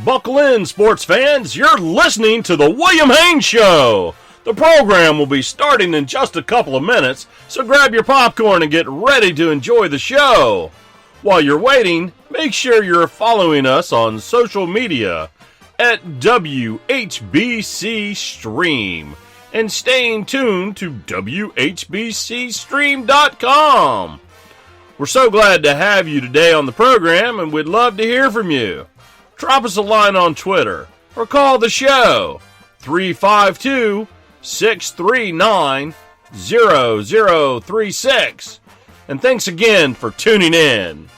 Buckle in, sports fans. You're listening to The William Haynes Show. The program will be starting in just a couple of minutes, so grab your popcorn and get ready to enjoy the show. While you're waiting, make sure you're following us on social media at WHBC Stream and staying tuned to WHBCStream.com. We're so glad to have you today on the program, and we'd love to hear from you. Drop us a line on Twitter or call the show 352-639-0036. And thanks again for tuning in.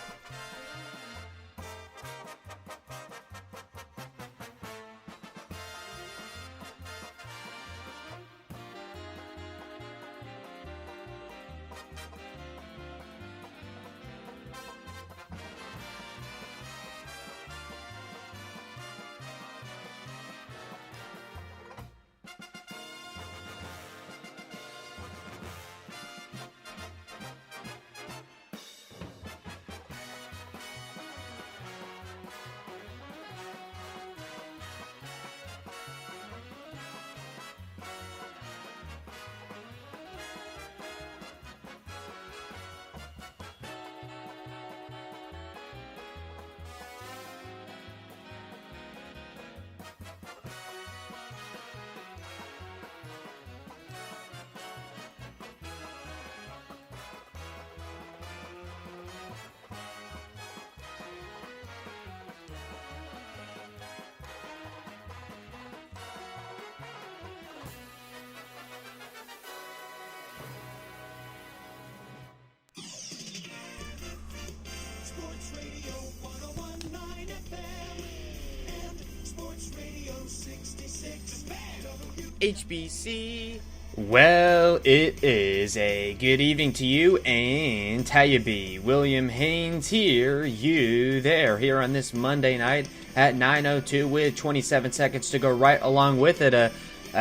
HBC. Well, it is a good evening to you, and how you be? William Haynes here, you there, here on this Monday night at 9:02 with 27 seconds to go right along with it. A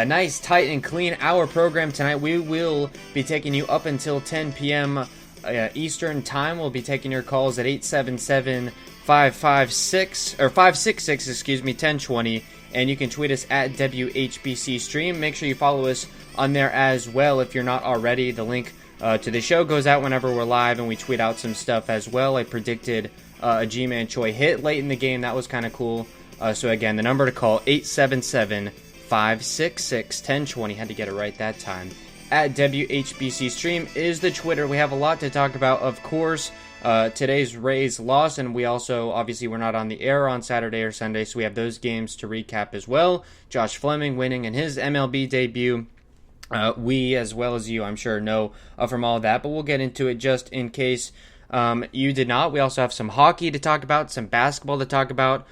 nice, tight, and clean hour program tonight. We will be taking you up until 10 p.m. Eastern Time. We'll be taking your calls at 877-566-1020. And you can tweet us at WHBC Stream. Make sure you follow us on there as well if you're not already. The link to the show goes out whenever we're live, and we tweet out some stuff as well. I predicted a G-Man Choi hit late in the game. That was kind of cool. So again, the number to call, 877-566-1020. Had to get it right that time. At WHBC Stream is the Twitter. We have a lot to talk about, of course. Today's Rays loss, and we also, obviously, we're not on the air on Saturday or Sunday, so we have those games to recap as well. Josh Fleming winning in his MLB debut. We, as well as you, I'm sure, know from all of that, but we'll get into it just in case you did not. We also have some hockey to talk about, some basketball to talk about.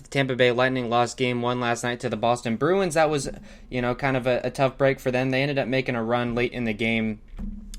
Tampa Bay Lightning lost game 1 last night to the Boston Bruins. That was, kind of a tough break for them. They ended up making a run late in the game,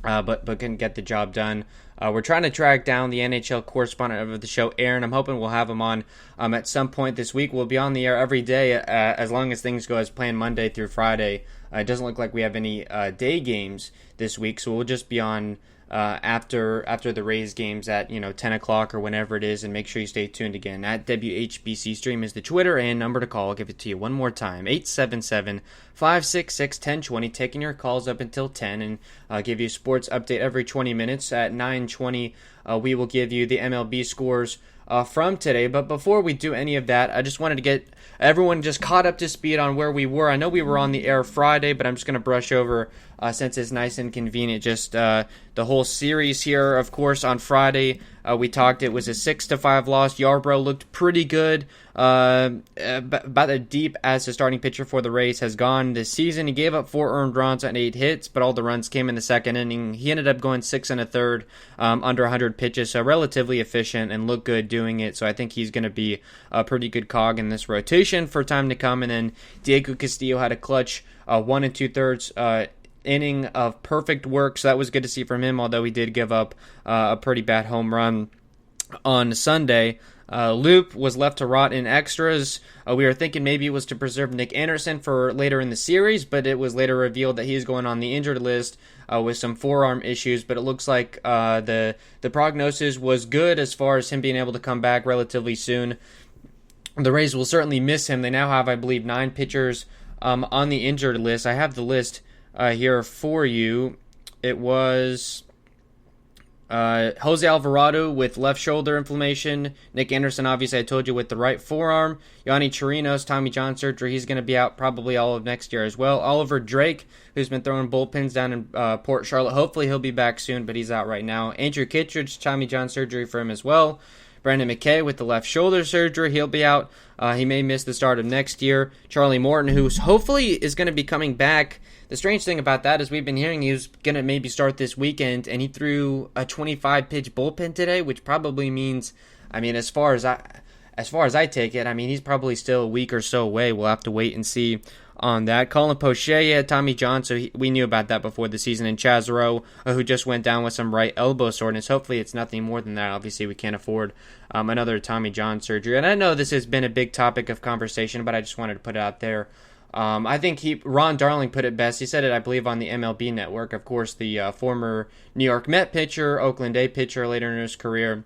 but couldn't get the job done. We're trying to track down the NHL correspondent of the show, Aaron. I'm hoping we'll have him on at some point this week. We'll be on the air every day as long as things go as planned Monday through Friday. It doesn't look like we have any day games this week, so we'll just be on after the Rays games at 10 o'clock or whenever it is, and make sure you stay tuned again. At WHBC Stream is the Twitter and number to call. I'll give it to you one more time, 877-566-1020, taking your calls up until 10, and give you a sports update every 20 minutes. At 9:20, we will give you the MLB scores from today. But before we do any of that, I just wanted to get everyone just caught up to speed on where we were. I know we were on the air Friday, but I'm just going to brush over since it's nice and convenient. Just the whole series here, of course, on Friday. We talked, it was a 6-5 loss. Yarbrough looked pretty good. About as deep as the starting pitcher for the Rays has gone this season. He gave up 4 earned runs on 8 hits, but all the runs came in the second inning. He ended up going 6 1/3 under 100 pitches, so relatively efficient and looked good doing it. So I think he's going to be a pretty good cog in this rotation for time to come. And then Diego Castillo had a clutch 1 2/3 inning of perfect work, so that was good to see from him, although he did give up a pretty bad home run on Sunday. Loop was left to rot in extras. We were thinking maybe it was to preserve Nick Anderson for later in the series, but it was later revealed that he's going on the injured list with some forearm issues. But it looks like the prognosis was good as far as him being able to come back relatively soon. the Rays will certainly miss him. They now have, I believe, 9 pitchers on the injured list. I have the list here for you. It was Jose Alvarado with left shoulder inflammation. Nick Anderson, obviously, I told you, with the right forearm. Yanni Chirinos, Tommy John surgery. He's going to be out probably all of next year as well. Oliver Drake, who's been throwing bullpens down in Port Charlotte. Hopefully he'll be back soon, but he's out right now. Andrew Kittredge, Tommy John surgery for him as well. Brandon McKay with the left shoulder surgery. He'll be out. He may miss the start of next year. Charlie Morton, who hopefully is going to be coming back. The strange thing about that is we've been hearing he was going to maybe start this weekend, and he threw a 25-pitch bullpen today, which probably means, as far as I take it, he's probably still a week or so away. We'll have to wait and see on that. Colin Poche had Tommy John, so we knew about that before the season. And Chaz Rowe, who just went down with some right elbow soreness. Hopefully it's nothing more than that. Obviously we can't afford another Tommy John surgery. And I know this has been a big topic of conversation, but I just wanted to put it out there. I think Ron Darling put it best. He said it, I believe, on the MLB Network. Of course, the former New York Met pitcher, Oakland A pitcher later in his career.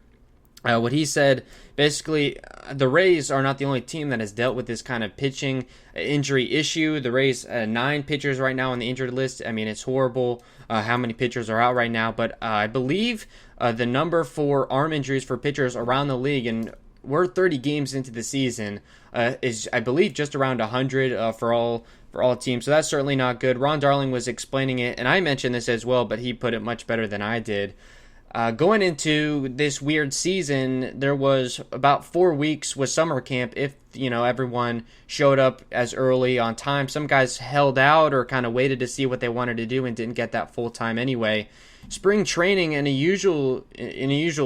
What he said, basically, the Rays are not the only team that has dealt with this kind of pitching injury issue. The Rays, 9 pitchers right now on the injured list. It's horrible how many pitchers are out right now. But I believe the number for arm injuries for pitchers around the league, and we're 30 games into the season, is, I believe, just around 100 for all teams. So that's certainly not good. Ron Darling was explaining it, and I mentioned this as well, but he put it much better than I did. Going into this weird season, there was about 4 weeks with summer camp if, everyone showed up as early on time. Some guys held out or kind of waited to see what they wanted to do and didn't get that full time anyway. Spring training in a usual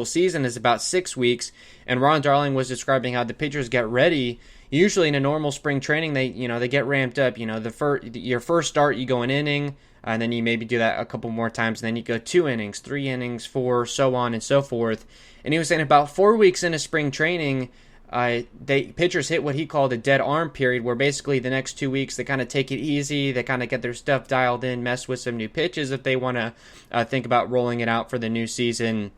season is about 6 weeks, and Ron Darling was describing how the pitchers get ready. Usually in a normal spring training, they get ramped up. Your first start, you go an inning, and then you maybe do that a couple more times, and then you go 2 innings, 3 innings, 4, so on and so forth. And he was saying about 4 weeks into spring training, pitchers hit what he called a dead arm period, where basically the next 2 weeks they kind of take it easy, they kind of get their stuff dialed in, mess with some new pitches if they want to think about rolling it out for the new season.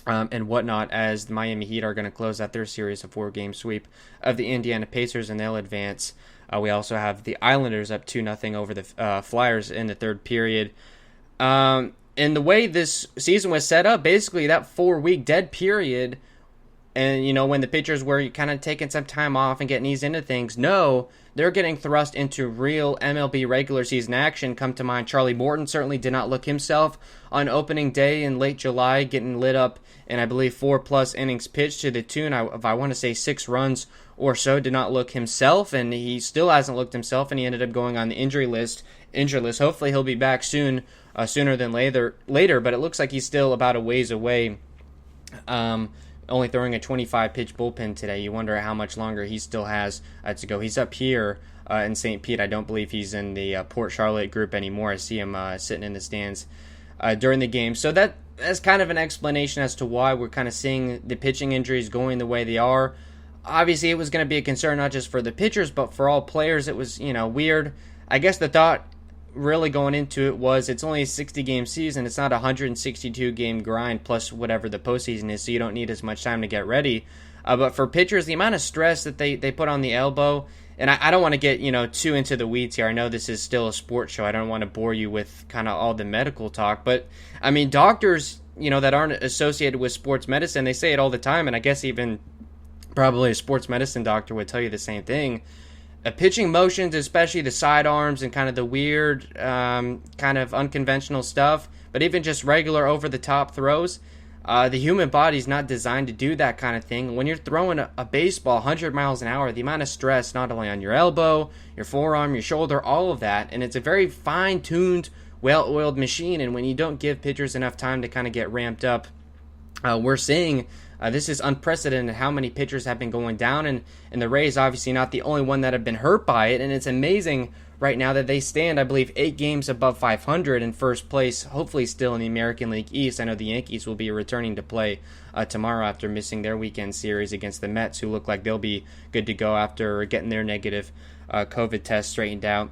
And whatnot, as the Miami Heat are going to close out their series of 4-game sweep of the Indiana Pacers, and they'll advance. We also have the Islanders up 2-0 over the Flyers in the third period. And the way this season was set up, basically that 4-week dead period, and when the pitchers were kind of taking some time off and getting eased into things, they're getting thrust into real MLB regular season action. Come to mind, Charlie Morton certainly did not look himself on opening day in late July, getting lit up in, I believe, 4+ innings pitched to the tune of, I want to say, 6 runs or so. Did not look himself, and he still hasn't looked himself, and he ended up going on the injury list. Hopefully he'll be back soon, sooner than later, but it looks like he's still about a ways away. Only throwing a 25-pitch bullpen today. You wonder how much longer he still has to go. He's up here in St. Pete. I don't believe he's in the Port Charlotte group anymore. I see him sitting in the stands during the game. So that's kind of an explanation as to why we're kind of seeing the pitching injuries going the way they are. Obviously, it was going to be a concern not just for the pitchers, but for all players. It was, weird. I guess the thought really going into it was it's only a 60-game season. It's not a 162-game grind plus whatever the postseason is, so you don't need as much time to get ready. But for pitchers, the amount of stress that they put on the elbow, and I don't want to get too into the weeds here. I know this is still a sports show. I don't want to bore you with kind of all the medical talk, but doctors that aren't associated with sports medicine, they say it all the time, and I guess even probably a sports medicine doctor would tell you the same thing. Pitching motions, especially the sidearms and kind of the weird, kind of unconventional stuff, but even just regular over-the-top throws, the human body's not designed to do that kind of thing. When you're throwing a baseball 100 miles an hour, the amount of stress not only on your elbow, your forearm, your shoulder, all of that, and it's a very fine-tuned, well-oiled machine, and when you don't give pitchers enough time to kind of get ramped up, we're seeing this is unprecedented how many pitchers have been going down, and the Rays obviously not the only one that have been hurt by it, and it's amazing right now that they stand, I believe, 8 games above 500 in first place, hopefully still in the American League East. I know the Yankees will be returning to play tomorrow after missing their weekend series against the Mets, who look like they'll be good to go after getting their negative COVID test straightened out.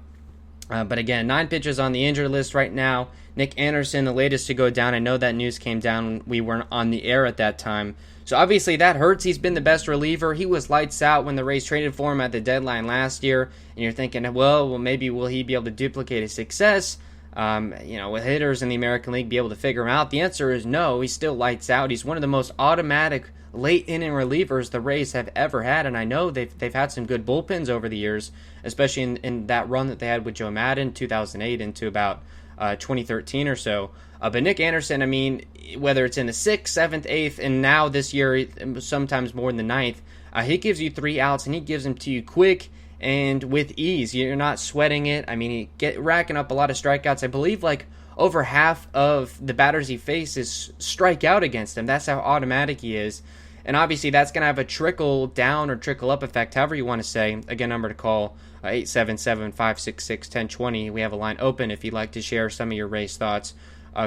But again, 9 pitchers on the injured list right now. Nick Anderson, the latest to go down. I know that news came down when we weren't on the air at that time. So obviously that hurts. He's been the best reliever. He was lights out when the Rays traded for him at the deadline last year. And you're thinking, well, maybe will he be able to duplicate his success? With hitters in the American League, be able to figure him out? The answer is no. He's still lights out. He's one of the most automatic late inning relievers the Rays have ever had, and I know they've had some good bullpens over the years, especially in that run that they had with Joe Madden 2008 into about 2013 or so. But Nick Anderson, I mean, whether it's in the 6th, 7th, 8th, and now this year sometimes more in the 9th, he gives you 3 outs and he gives them to you quick and with ease. You're not sweating it. I mean, racking up a lot of strikeouts. I believe like over half of the batters he faces strike out against him. That's how automatic he is. And obviously that's going to have a trickle down or trickle up effect, however you want to say. Again, number to call, 877-566-1020. We have a line open if you'd like to share some of your Rays thoughts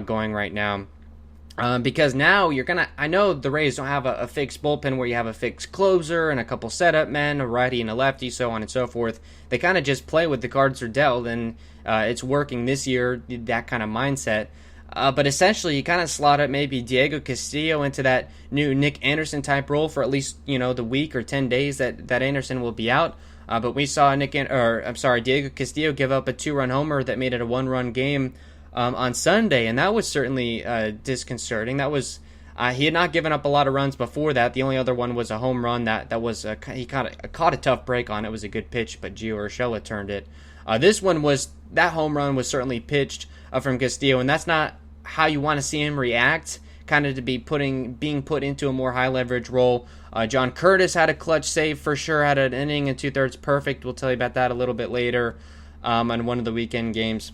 going right now. Because now I know the Rays don't have a fixed bullpen where you have a fixed closer and a couple setup men, a righty and a lefty, so on and so forth. They kind of just play with the cards they're dealt, and it's working this year, that kind of mindset. But essentially, you kind of slot up maybe Diego Castillo into that new Nick Anderson type role for at least the week or 10 days that Anderson will be out. But we saw Diego Castillo give up a 2-run homer that made it a 1-run game on Sunday, and that was certainly disconcerting. That was he had not given up a lot of runs before that. The only other one was a home run that was he caught a tough break on. It was a good pitch, but Gio Urshela turned it. This one that home run was certainly pitched from Castillo, and that's not how you want to see him react, kind of to be being put into a more high leverage role. John Curtis had a clutch save for sure, had an inning and 2/3 perfect. We'll tell you about that a little bit later on one of the weekend games.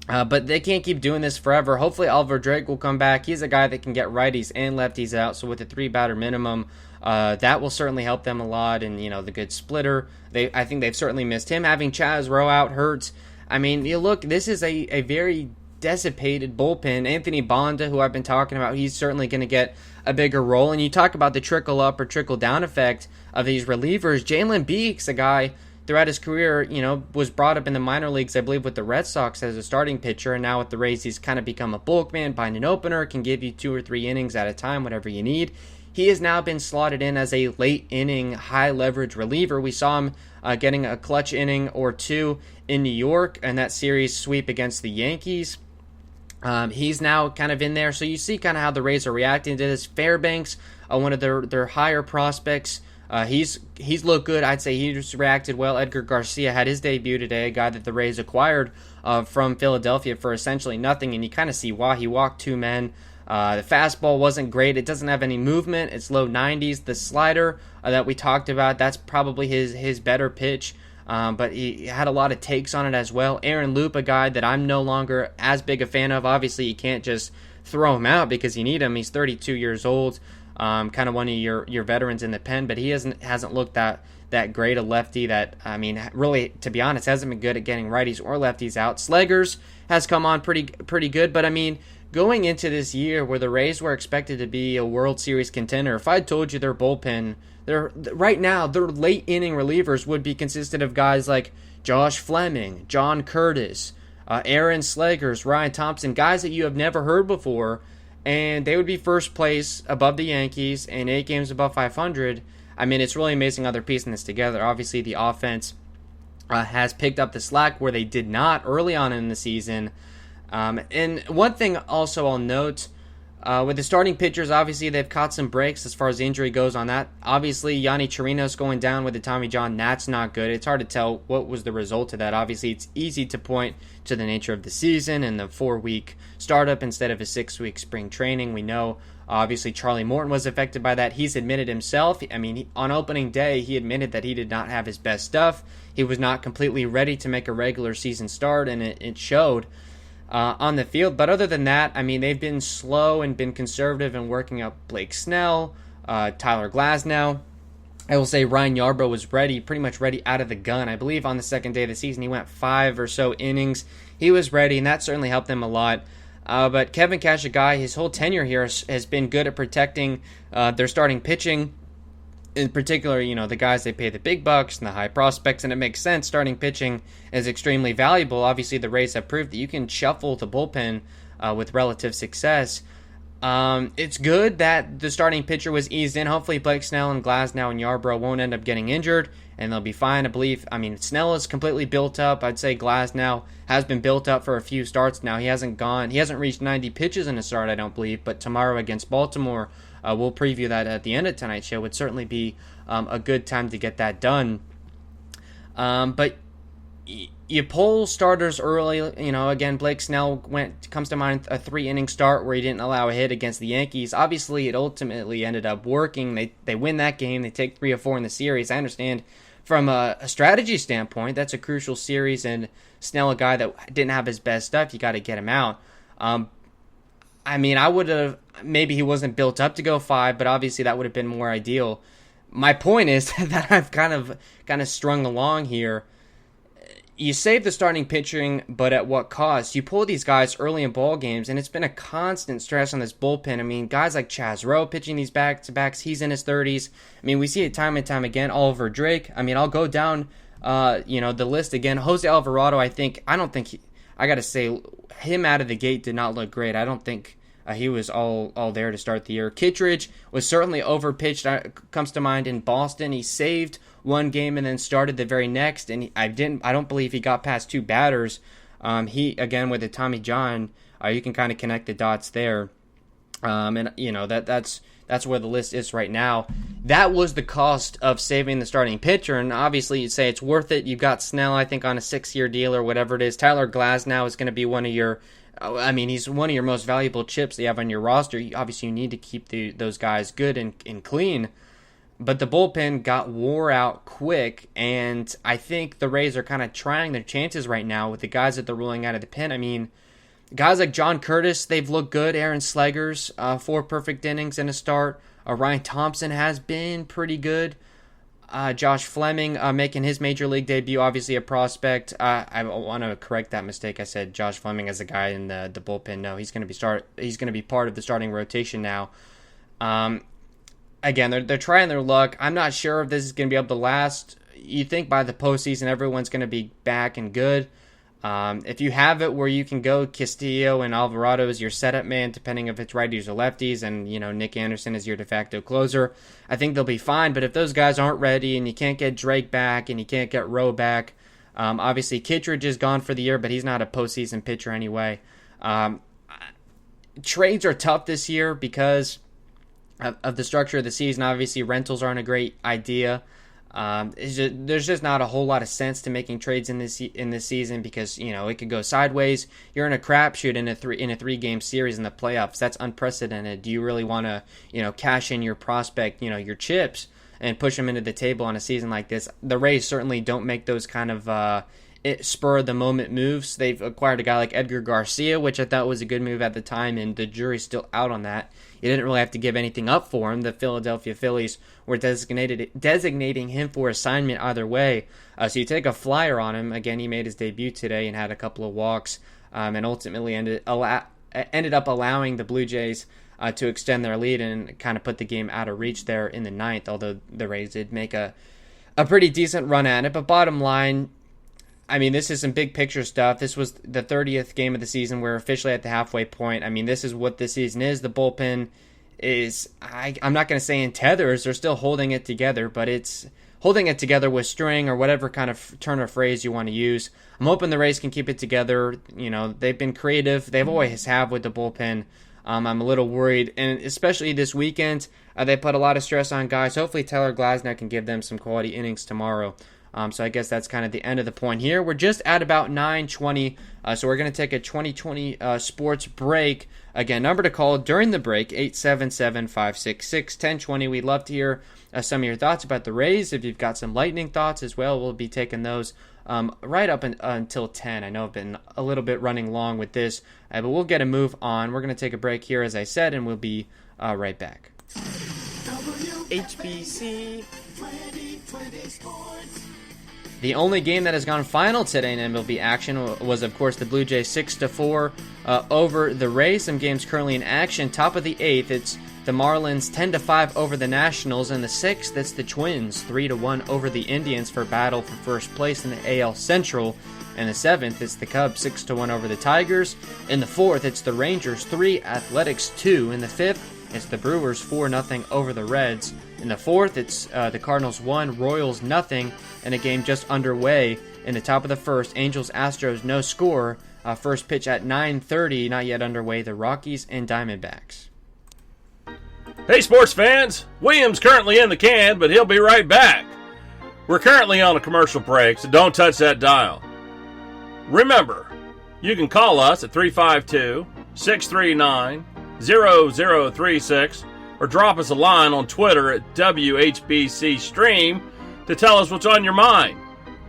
But they can't keep doing this forever. Hopefully Oliver Drake will come back. He's a guy that can get righties and lefties out, so with a 3-batter minimum, that will certainly help them a lot. And the good splitter, I think they've certainly missed him. Having Chaz Rowe out hurts. I mean, look, this is a very dissipated bullpen. Anthony Bonda, who I've been talking about, he's certainly going to get a bigger role. And you talk about the trickle up or trickle down effect of these relievers. Jalen Beeks, a guy throughout his career, was brought up in the minor leagues, I believe, with the Red Sox as a starting pitcher, and now with the Rays, he's kind of become a bulk man, behind an opener, can give you 2 or 3 innings at a time, whatever you need. He has now been slotted in as a late inning, high leverage reliever. We saw him getting a clutch inning or 2 in New York and that series sweep against the Yankees. He's now kind of in there, so you see kind of how the Rays are reacting to this. Fairbanks, one of their higher prospects, he's looked good. I'd say he's reacted well. Edgar Garcia had his debut today, a guy that the Rays acquired from Philadelphia for essentially nothing, and you kind of see why. He walked 2 men. The fastball wasn't great. It doesn't have any movement. It's low 90s. The slider that we talked about, that's probably his better pitch. But he had a lot of takes on it as well. Aaron Loop, a guy that I'm no longer as big a fan of. Obviously, you can't just throw him out because you need him. He's 32 years old, kind of one of your veterans in the pen, but he hasn't looked that great a lefty that, I mean, really, to be honest, hasn't been good at getting righties or lefties out. Sleggers has come on pretty good, but I mean, going into this year where the Rays were expected to be a World Series contender, if I told you their bullpen, right now, their late inning relievers would be consisted of guys like Josh Fleming, John Curtis, Aaron Sleggers, Ryan Thompson, guys that you have never heard before, and they would be first place above the Yankees and 8 games above 500. I mean, it's really amazing how they're piecing this together. Obviously, the offense has picked up the slack where they did not early on in the season. And one thing also I'll note, with the starting pitchers, obviously they've caught some breaks as far as the injury goes on that. Obviously, Yanni Chirinos going down with the Tommy John, that's not good. It's hard to tell what was the result of that. Obviously, it's easy to point to the nature of the season and the 4-week startup instead of a 6-week spring training. We know, obviously, Charlie Morton was affected by that. He's admitted himself. I mean, on opening day, he admitted that he did not have his best stuff. He was not completely ready to make a regular season start, and it showed on the field. But other than that, I mean, they've been slow and been conservative in working up Blake Snell, Tyler Glasnow. I will say Ryan Yarbrough was pretty much ready out of the gun. I believe on the second day of the season, he went 5 or so innings. He was ready, and that certainly helped them a lot. But Kevin Cash, a guy, his whole tenure here has been good at protecting their starting pitching. in particular, the guys they pay the big bucks and the high prospects, and it makes sense. Starting pitching is extremely valuable. Obviously, the Rays have proved that you can shuffle the bullpen with relative success. It's good that the starting pitcher was eased in. Hopefully, Blake Snell and Glasnow and Yarbrough won't end up getting injured, and they'll be fine, I believe. I mean, Snell is completely built up. I'd say Glasnow has been built up for a few starts now. He hasn't reached 90 pitches in a start, I don't believe, but tomorrow against Baltimore, we'll preview that at the end of tonight's show. Would certainly be a good time to get that done. But you pull starters early. Again, Blake Snell comes to mind, a 3-inning start where he didn't allow a hit against the Yankees. Obviously, it ultimately ended up working. They win that game. They take 3 or 4 in the series. I understand from a strategy standpoint, that's a crucial series, and Snell, a guy that didn't have his best stuff, you got to get him out. I mean, I would have, maybe he wasn't built up to go 5, but obviously that would have been more ideal. My point is that I've kind of strung along here. You save the starting pitching, but at what cost? You pull these guys early in ball games, and it's been a constant stress on this bullpen. I mean, guys like Chaz Rowe pitching these back-to-backs, he's in his 30s. I mean, we see it time and time again. Oliver Drake. I mean, I'll go down, the list again. Jose Alvarado, I got to say, him out of the gate did not look great. I don't think he was all there to start the year. Kittredge was certainly overpitched. Comes to mind in Boston. He saved one game and then started the very next, and I don't believe he got past 2 batters. He, again, with the Tommy John, you can kind of connect the dots there. That's where the list is right now. That was the cost of saving the starting pitcher, and obviously you'd say it's worth it. You've got Snell, I think, on a 6-year deal or whatever it is. Tyler Glasnow is going to be he's one of your most valuable chips that you have on your roster. Obviously, you need to keep those guys good and clean. But the bullpen got wore out quick, and I think the Rays are kind of trying their chances right now with the guys that they're ruling out of the pen. I mean, guys like John Curtis, they've looked good. Aaron Slegers, 4 perfect innings in a start. Ryan Thompson has been pretty good. Josh Fleming making his major league debut, obviously a prospect. I want to correct that mistake. I said Josh Fleming as a guy in the bullpen. No, he's going to be part of the starting rotation now. Again, they're trying their luck. I'm not sure if this is going to be able to last. You think by the postseason everyone's going to be back and good. If you have it where you can go Castillo and Alvarado as your setup man, depending if it's righties or lefties, and Nick Anderson is your de facto closer, I think they'll be fine. But if those guys aren't ready and you can't get Drake back and you can't get Rowe back, obviously Kittredge is gone for the year, but he's not a postseason pitcher anyway. Trades are tough this year because of the structure of the season. Obviously, rentals aren't a great idea. There's just not a whole lot of sense to making trades in this season because it could go sideways. You're in a crapshoot in a 3-game series in the playoffs. That's unprecedented. Do you really want to cash in your prospect, your chips, and push them into the table on a season like this? The Rays certainly don't make those kind of spur of the moment moves. They've acquired a guy like Edgar Garcia, which I thought was a good move at the time, and the jury's still out on that. You didn't really have to give anything up for him. The Philadelphia Phillies were designating him for assignment either way. So you take a flyer on him. Again, he made his debut today and had a couple of walks, and ultimately ended up allowing the Blue Jays to extend their lead and kind of put the game out of reach there in the 9th, although the Rays did make a pretty decent run at it. But bottom line, I mean, this is some big picture stuff. This was the 30th game of the season. We're officially at the halfway point. I mean, this is what this season is. The bullpen is, I'm not going to say in tethers. They're still holding it together, but it's holding it together with string or whatever kind of turn of phrase you want to use. I'm hoping the Rays can keep it together. They've been creative. They've always have with the bullpen. I'm a little worried, and especially this weekend, they put a lot of stress on guys. Hopefully Tyler Glasnow can give them some quality innings tomorrow. So I guess that's kind of the end of the point here. We're just at about 9:20, so we're going to take a 2020 sports break. Again, number to call during the break, 877-566-1020. We'd love to hear some of your thoughts about the Rays. If you've got some lightning thoughts as well, we'll be taking those right up until 10. I know I've been a little bit running long with this, but we'll get a move on. We're going to take a break here, as I said, and we'll be right back. HBC 2020 Sports. The only game that has gone final today in MLB action was, of course, the Blue Jays 6-4 over the Rays. Some games currently in action. Top of the 8th, it's the Marlins 10-5 over the Nationals. In the 6th, it's the Twins 3-1 over the Indians for battle for first place in the AL Central. In the 7th, it's the Cubs 6-1 over the Tigers. In the 4th, it's the Rangers 3, Athletics 2. In the 5th, it's the Brewers 4-0 over the Reds. In the 4th, it's the Cardinals 1, Royals 0, and a game just underway. In the top of the 1st, Angels-Astros no score. First pitch at 9:30, not yet underway, the Rockies and Diamondbacks. Hey, sports fans! William's currently in the can, but he'll be right back. We're currently on a commercial break, so don't touch that dial. Remember, you can call us at 352-639-0036 or drop us a line on Twitter at WHBC Stream to tell us what's on your mind.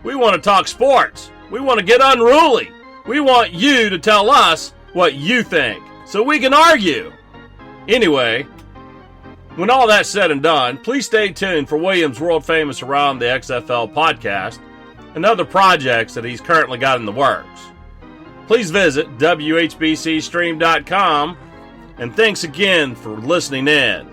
We want to talk sports. We want to get unruly. We want you to tell us what you think so we can argue. Anyway, when all that's said and done, please stay tuned for William's world-famous Around the XFL podcast and other projects that he's currently got in the works. Please visit WHBCstream.com, and thanks again for listening in.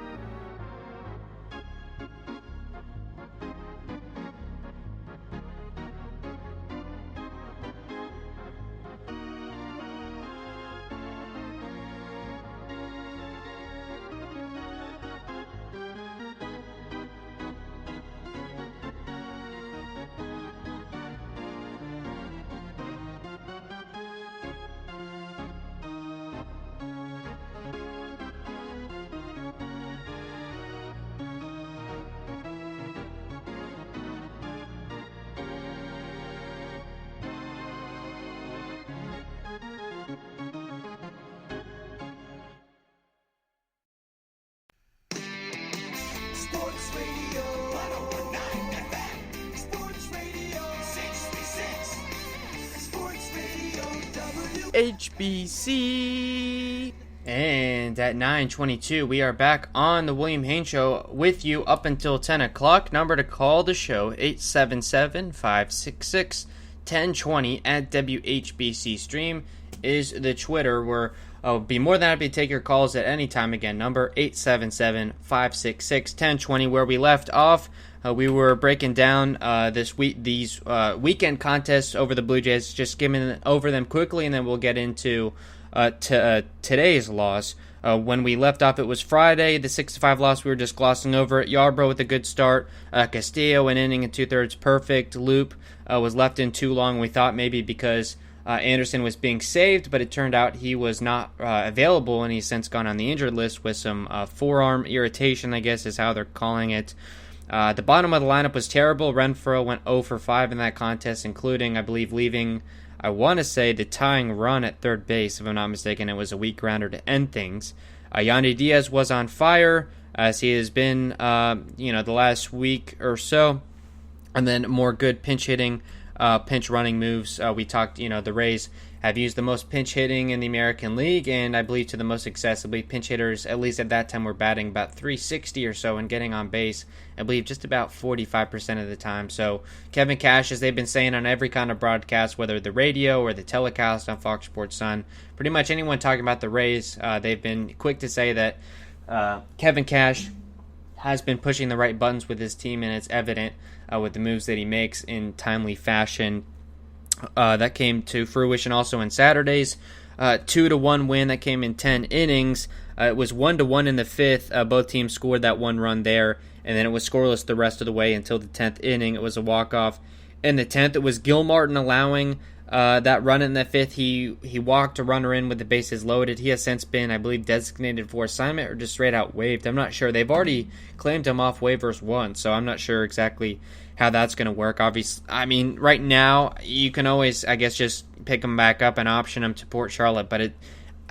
Sports Radio 101.9 FM. Sports Radio 66. Sports Radio HBC. And at 9:22, we are back on the William Haynes Show with you up until 10 o'clock. Number to call the show, 877-566-1020 at WHBC Stream is the Twitter, where I'll be more than happy to take your calls at any time. Again, number 877-566-1020. Where we left off, we were breaking down these weekend contests over the Blue Jays, just skimming over them quickly, and then we'll get into today's loss. When we left off, it was Friday, the 6-5 loss. We were just glossing over it. Yarbrough with a good start. Castillo, an inning and two-thirds perfect. Loop was left in too long, we thought maybe because Anderson was being saved, but it turned out he was not available, and he's since gone on the injured list with some forearm irritation, I guess is how they're calling it. The bottom of the lineup was terrible. Renfroe went 0 for 5 in that contest, including, I believe, leaving, I want to say, the tying run at third base. If I'm not mistaken, it was a weak grounder to end things. Yandy Diaz was on fire, as he has been, the last week or so. And then more good pinch hitting, pinch running moves. We talked, the Rays have used the most pinch hitting in the American League, and I believe to the most success. I believe pinch hitters, at least at that time, were batting about 360 or so and getting on base, I believe, just about 45% of the time. So Kevin Cash, as they've been saying on every kind of broadcast, whether the radio or the telecast on Fox Sports Sun, pretty much anyone talking about the Rays, they've been quick to say that Kevin Cash has been pushing the right buttons with his team, and it's evident with the moves that he makes in timely fashion. That came to fruition also in Saturday's 2-1 win that came in 10 innings. It was 1-1 in the 5th. Both teams scored that one run there, and then it was scoreless the rest of the way until the 10th inning. It was a walk-off. In the 10th, it was Gil Martin allowing that run in the 5th. He walked a runner in with the bases loaded. He has since been, I believe, designated for assignment or just straight out waived. I'm not sure. They've already claimed him off waivers once, so I'm not sure exactly how that's going to work. Obviously, I mean, right now, you can always, I guess, just pick him back up and option him to Port Charlotte, but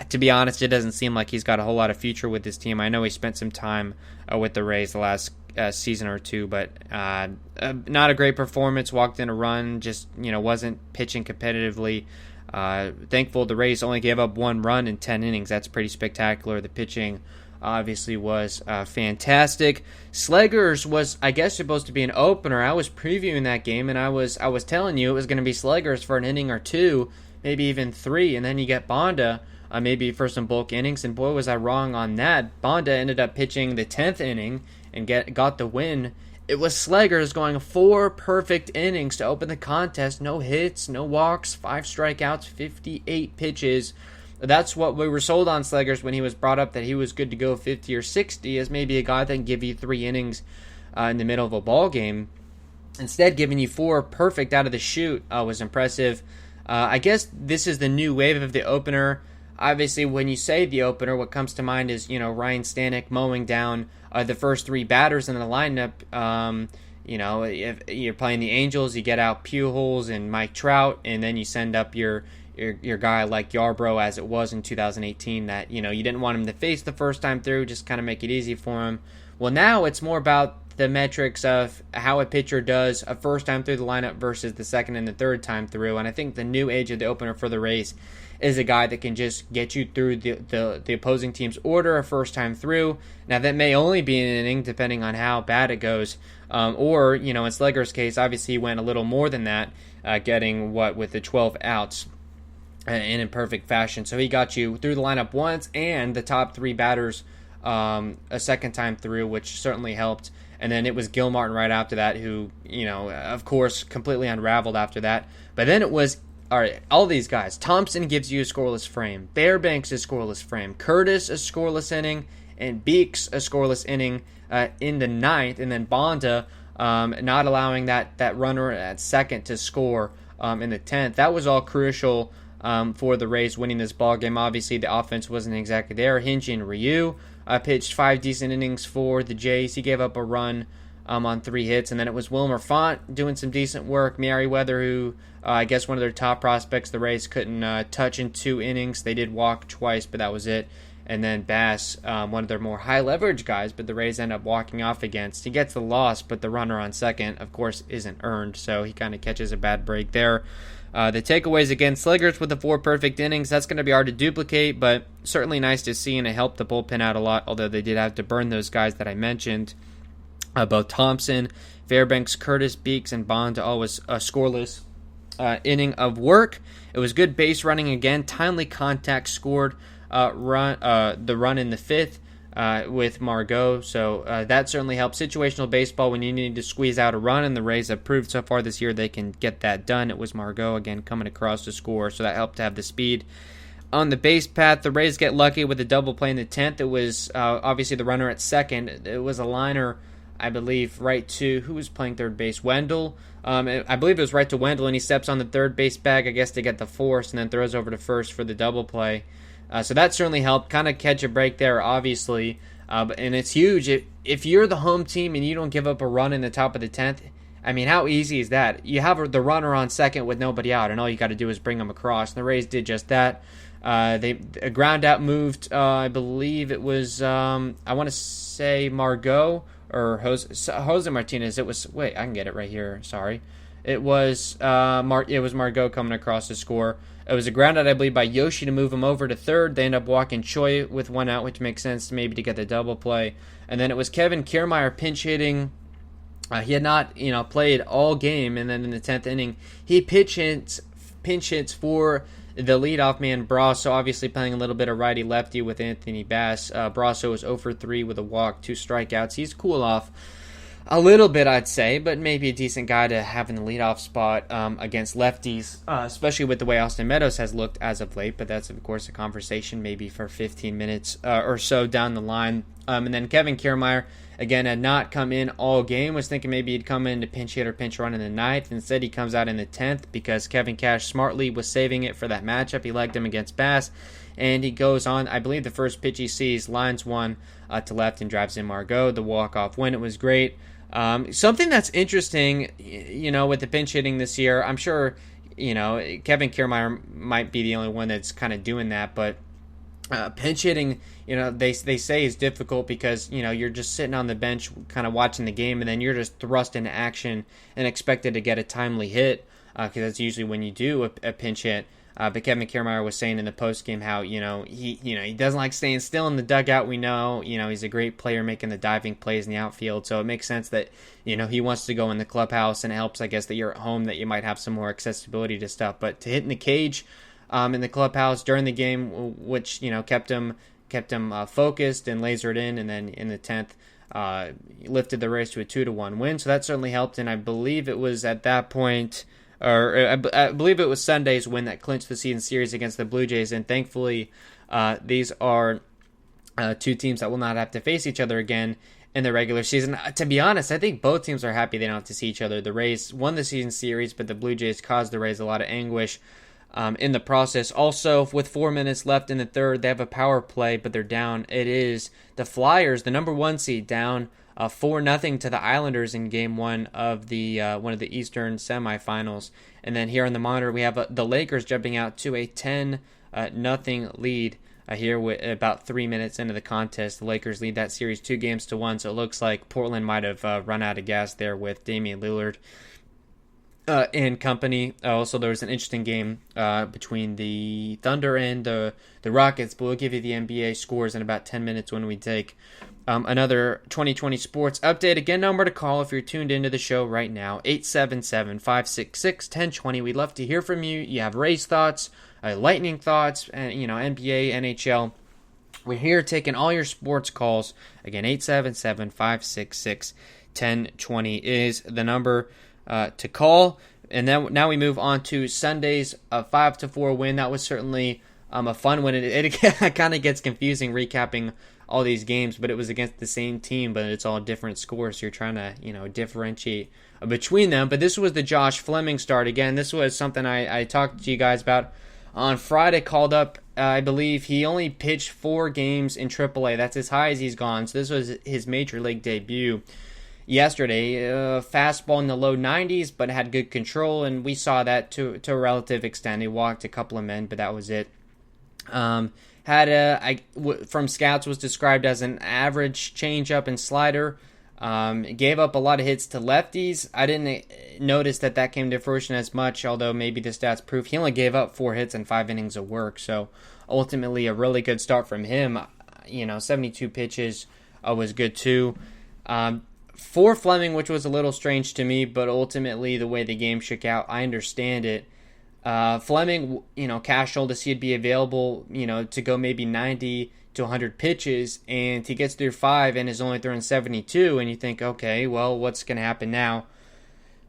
to be honest, it doesn't seem like he's got a whole lot of future with this team. I know he spent some time with the Rays the last season or two, but not a great performance. Walked in a run, just wasn't pitching competitively. Thankful the Rays only gave up one run in 10 innings. That's pretty spectacular. The pitching obviously was fantastic. Slegers was, I guess, supposed to be an opener. I was previewing that game, and I was telling you it was going to be Slegers for an inning or two, maybe even 3, and then you get Bonda maybe for some bulk innings, and boy was I wrong on that. Bonda ended up pitching the 10th inning and got the win. It was Sleggers going 4 perfect innings to open the contest. No hits, no walks, 5 strikeouts, 58 pitches. That's what we were sold on Sleggers when he was brought up, that he was good to go 50 or 60 as maybe a guy that can give you 3 innings in the middle of a ball game. Instead, giving you 4 perfect out of the chute was impressive. I guess this is the new wave of the opener. Obviously, when you say the opener, what comes to mind is, Ryan Stanek mowing down the first 3 batters in the lineup. If you're playing the Angels, you get out Pujols and Mike Trout, and then you send up your guy like Yarbrough, as it was in 2018, that, you didn't want him to face the first time through, just kind of make it easy for him. Well, now it's more about the metrics of how a pitcher does a first time through the lineup versus the second and the third time through. And I think the new age of the opener for the Rays is a guy that can just get you through the opposing team's order a first time through. Now, that may only be an inning depending on how bad it goes. Or, in Slegger's case, obviously he went a little more than that, getting with the 12 outs in perfect fashion. So he got you through the lineup once and the top 3 batters a second time through, which certainly helped. And then it was Gil Martin right after that, who, of course, completely unraveled after that. But then it was, all right, all these guys. Thompson gives you a scoreless frame. Fairbanks a scoreless frame. Curtis a scoreless inning. And Beeks a scoreless inning in the 9th. And then Bonda not allowing that runner at second to score in the 10th. That was all crucial for the Rays winning this ball game. Obviously, the offense wasn't exactly there. Hinge and Ryu pitched 5 decent innings for the Jays. He gave up a run on 3 hits, and then it was Wilmer Font doing some decent work. Merriweather, who I guess one of their top prospects, the Rays couldn't touch in 2 innings. They did walk twice, but that was it. And then Bass, one of their more high leverage guys, but the Rays end up walking off against. He gets the loss, but the runner on second, of course, isn't earned, so he kind of catches a bad break there. The takeaways again, Sleggers with the 4 perfect innings. That's going to be hard to duplicate, but certainly nice to see, and it helped the bullpen out a lot, although they did have to burn those guys that I mentioned. Both Thompson, Fairbanks, Curtis, Beeks, and Bonda always a scoreless inning of work. It was good base running again. Timely contact scored the run in the 5th. With Margot, so that certainly helps. Situational baseball, when you need to squeeze out a run, and the Rays have proved so far this year they can get that done. It was Margot again coming across to score, so that helped to have the speed. On the base path, the Rays get lucky with a double play in the 10th. It was obviously the runner at second. It was a liner, I believe, right to, who was playing third base? Wendell. I believe it was right to Wendell, and he steps on the third base bag, I guess, to get the force, and then throws over to first for the double play. So that certainly helped kind of catch a break there, obviously. And it's huge. If you're the home team and you don't give up a run in the top of the 10th, I mean, how easy is that? You have the runner on second with nobody out, and all you got to do is bring them across. And the Rays did just that. A ground out moved, I believe it was, I want to say Margot or Jose Martinez. It was, wait, I can get it right here. Sorry. It was Margot coming across to score. It was a ground out, I believe, by Yoshi to move him over to third. They end up walking Choi with 1 out, which makes sense maybe to get the double play. And then it was Kevin Kiermaier pinch hitting. He had not, played all game, and then in the 10th inning, he pinch hits for the leadoff man, Brasso, obviously playing a little bit of righty-lefty with Anthony Bass. Brasso was 0 for 3 with a walk, 2 strikeouts. He's cool off a little bit, I'd say, but maybe a decent guy to have in the leadoff spot against lefties, especially with the way Austin Meadows has looked as of late. But that's, of course, a conversation maybe for 15 minutes or so down the line. And then Kevin Kiermaier, again, had not come in all game. Was thinking maybe he'd come in to pinch hit or pinch run in the 9th. Instead, he comes out in the 10th because Kevin Cash smartly was saving it for that matchup. He liked him against Bass. And he goes on, I believe the first pitch he sees, lines 1 to left and drives in Margot. The walk-off win, it was great. Something that's interesting, with the pinch hitting this year, I'm sure, Kevin Kiermaier might be the only one that's kind of doing that, but pinch hitting, they say is difficult because, you're just sitting on the bench kind of watching the game, and then you're just thrust into action and expected to get a timely hit, because that's usually when you do a pinch hit. But Kevin Kiermaier was saying in the postgame how, he doesn't like staying still in the dugout. We know, he's a great player making the diving plays in the outfield. So it makes sense that, he wants to go in the clubhouse, and it helps, I guess, that you're at home, that you might have some more accessibility to stuff. But to hit in the cage, in the clubhouse during the game, which kept him focused and lasered in, and then in the 10th. Lifted the Rays to a 2-1 win, so that certainly helped. And I believe it was at that point, or I believe it was Sunday's win that clinched the season series against the Blue Jays. And thankfully, these are two teams that will not have to face each other again in the regular season. To be honest, I think both teams are happy they don't have to see each other. The Rays won the season series, but the Blue Jays caused the Rays a lot of anguish in the process. Also, with 4 minutes left in the third, they have a power play, but they're down. It is the Flyers, the number 1 seed, down 4-0 to the Islanders in Game 1 of the one of the Eastern semifinals. And then here on the monitor, we have the Lakers jumping out to a 10-0 lead here with about 3 minutes into the contest. The Lakers lead that series 2-1, so it looks like Portland might have run out of gas there with Damian Lillard and company. Also, there was an interesting game between the Thunder and the Rockets, but we'll give you the NBA scores in about 10 minutes when we take another 2020 sports update. Again, number to call if you're tuned into the show right now, 877-566-1020. We'd love to hear from you. You have Rays thoughts, Lightning thoughts, and NBA, NHL. We're here taking all your sports calls. Again, 877-566-1020 is the number to call. And then now we move on to Sunday's 5-4 win. That was certainly a fun win. It kind of gets confusing recapping all these games, but it was against the same team, but it's all different scores. So you're trying to differentiate between them. But this was the Josh Fleming start again. This was something I talked to you guys about on Friday. Called up, I believe he only pitched 4 games in AAA. That's as high as he's gone. So this was his major league debut. Yesterday, fastball in the low 90s, but had good control, and we saw that to a relative extent. He walked a couple of men, but that was it. From scouts was described as an average changeup and slider. Gave up a lot of hits to lefties. I didn't notice that came to fruition as much, although maybe the stats prove he only gave up 4 hits and 5 innings of work. So ultimately, a really good start from him. 72 pitches was good too. For Fleming, which was a little strange to me, but ultimately the way the game shook out, I understand it. Fleming, Cash told us he'd be available, to go maybe 90 to 100 pitches, and he gets through 5 and is only throwing 72, and you think, okay, well, what's going to happen now?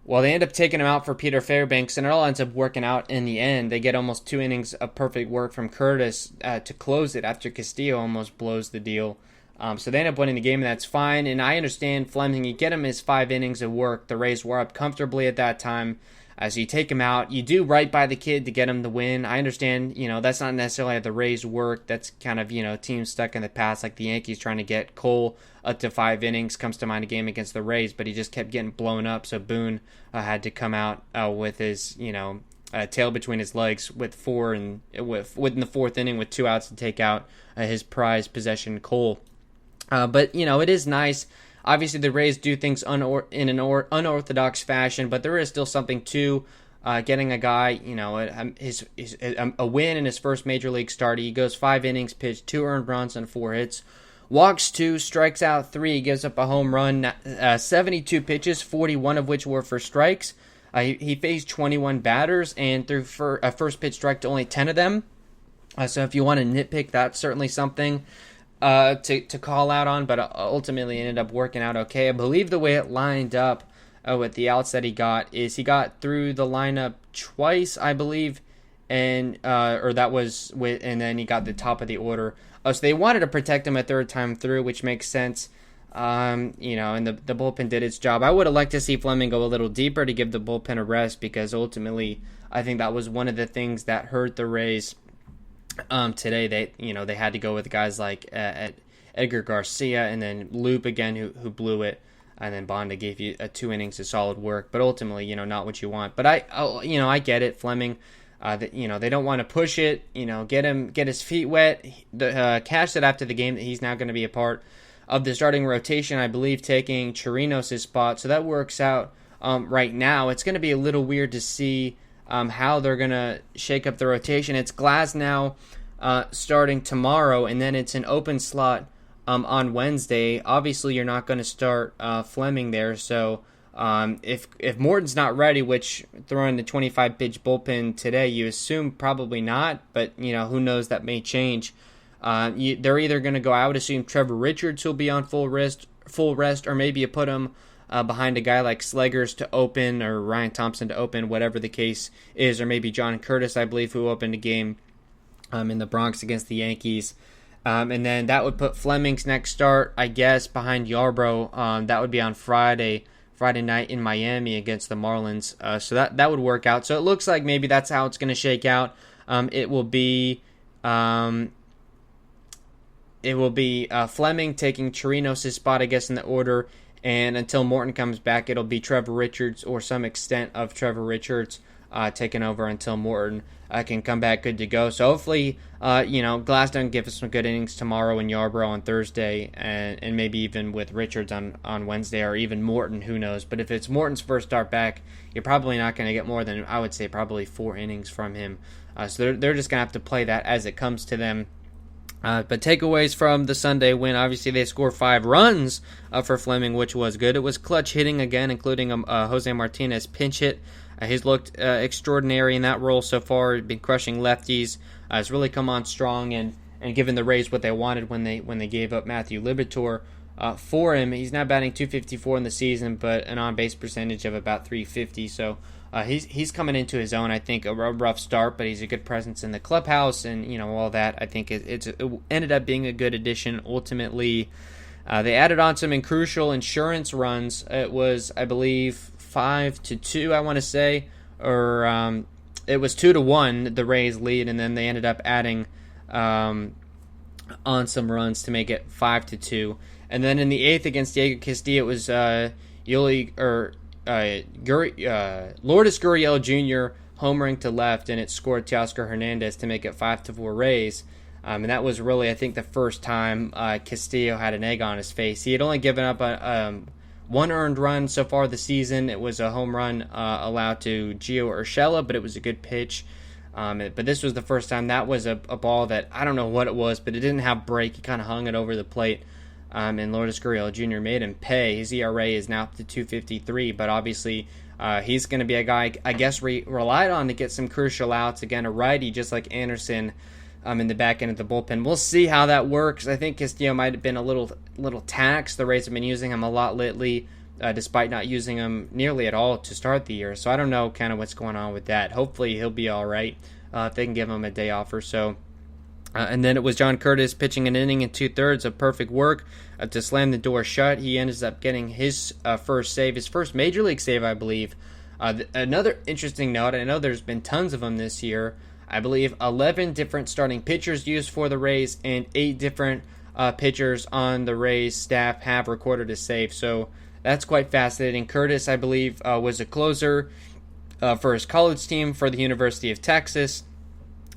Well, they end up taking him out for Peter Fairbanks, and it all ends up working out in the end. They get almost 2 innings of perfect work from Curtis to close it after Castillo almost blows the deal. So they end up winning the game, and that's fine. And I understand Fleming, you get him his 5 innings of work. The Rays were up comfortably at that time. As you take him out, you do right by the kid to get him the win. I understand, that's not necessarily how the Rays work. That's kind of, teams stuck in the past, like the Yankees trying to get Cole up to 5 innings. Comes to mind a game against the Rays, but he just kept getting blown up. So Boone had to come out with his, tail between his legs with 4 and within the 4th inning with 2 outs to take out his prized possession, Cole. But it is nice. Obviously, the Rays do things in an unorthodox fashion, but there is still something to getting a guy, a win in his first major league start. He goes 5 innings, pitched 2 earned runs and 4 hits, walks 2, strikes out 3, gives up a home run. 72 pitches, 41 of which were for strikes. He faced 21 batters and threw a first pitch strike to only 10 of them. So if you want to nitpick, that's certainly something to call out on, but ultimately ended up working out okay. I believe the way it lined up with the outs that he got is he got through the lineup twice, I believe, and and then he got the top of the order. So they wanted to protect him a third time through, which makes sense. And the bullpen did its job. I would have liked to see Fleming go a little deeper to give the bullpen a rest, because ultimately I think that was one of the things that hurt the Rays. Today they had to go with guys like Edgar Garcia and then Loop again who blew it, and then Bonda gave you 2 innings of solid work, but ultimately not what you want. But I get it, Fleming. They don't want to push it. Get his feet wet. Cash said after the game that he's now going to be a part of the starting rotation, I believe, taking Chirinos' spot. So that works out right now. It's going to be a little weird to see how they're going to shake up the rotation. It's Glasnow starting tomorrow, and then it's an open slot on Wednesday. Obviously, you're not going to start Fleming there, so If Morton's not ready, which throwing the 25-pitch bullpen today, you assume probably not, but who knows, that may change. They're either going to go, I would assume Trevor Richards will be on full rest, or maybe you put him behind a guy like Sleggers to open, or Ryan Thompson to open, whatever the case is, or maybe John Curtis, I believe, who opened a game in the Bronx against the Yankees. And then that would put Fleming's next start, I guess, behind Yarbrough. That would be on Friday night in Miami against the Marlins. So that would work out. So it looks like maybe that's how it's going to shake out. It will be Fleming taking Chirinos' spot, I guess, in the order. And until Morton comes back, it'll be Trevor Richards, or some extent of Trevor Richards taking over until Morton can come back good to go. So hopefully, Glasnow give us some good innings tomorrow, and Yarbrough on Thursday, and maybe even with Richards on Wednesday, or even Morton, who knows. But if it's Morton's first start back, you're probably not going to get more than, I would say, probably 4 innings from him. So they're just going to have to play that as it comes to them. But takeaways from the Sunday win, obviously they scored 5 runs for Fleming, which was good. It was clutch hitting again, including Jose Martinez pinch hit. He's looked extraordinary in that role so far. He's been crushing lefties. Has really come on strong, and given the Rays what they wanted when they gave up Matthew Liberatore for him. He's now batting .254 in the season, but an on-base percentage of about .350. So he's coming into his own. I think a rough start, but he's a good presence in the clubhouse, and all that. I think it ended up being a good addition ultimately. They added on some crucial insurance runs. It was, I believe, 5-2, I want to say, or it was 2-1, the Rays lead, and then they ended up adding on some runs to make it 5-2. And then in the 8th against Diego Castillo, it was Lourdes Gurriel Jr. homering to left, and it scored Teoscar Hernandez to make it 5-4 Rays. And that was really, I think, the first time Castillo had an egg on his face. He had only given up one earned run so far this season. It was a home run allowed to Gio Urshela, but it was a good pitch. But this was the first time. That was a ball that, I don't know what it was, but it didn't have break. He kind of hung it over the plate. And Lourdes Gurriel Jr. made him pay. His ERA is now up to 2.53, but obviously he's going to be a guy, I guess, relied on to get some crucial outs. Again, a righty, just like Anderson in the back end of the bullpen. We'll see how that works. I think Castillo might have been a little taxed. The Rays have been using him a lot lately, despite not using him nearly at all to start the year. So I don't know kind of what's going on with that. Hopefully he'll be all right if they can give him a day off or so. And then it was John Curtis pitching an inning and 2/3 of perfect work to slam the door shut. He ends up getting his first save, his first major league save, I believe. Another interesting note, I know there's been tons of them this year. I believe 11 different starting pitchers used for the Rays, and 8 different pitchers on the Rays staff have recorded a save. So that's quite fascinating. Curtis, I believe, was a closer for his college team for the University of Texas,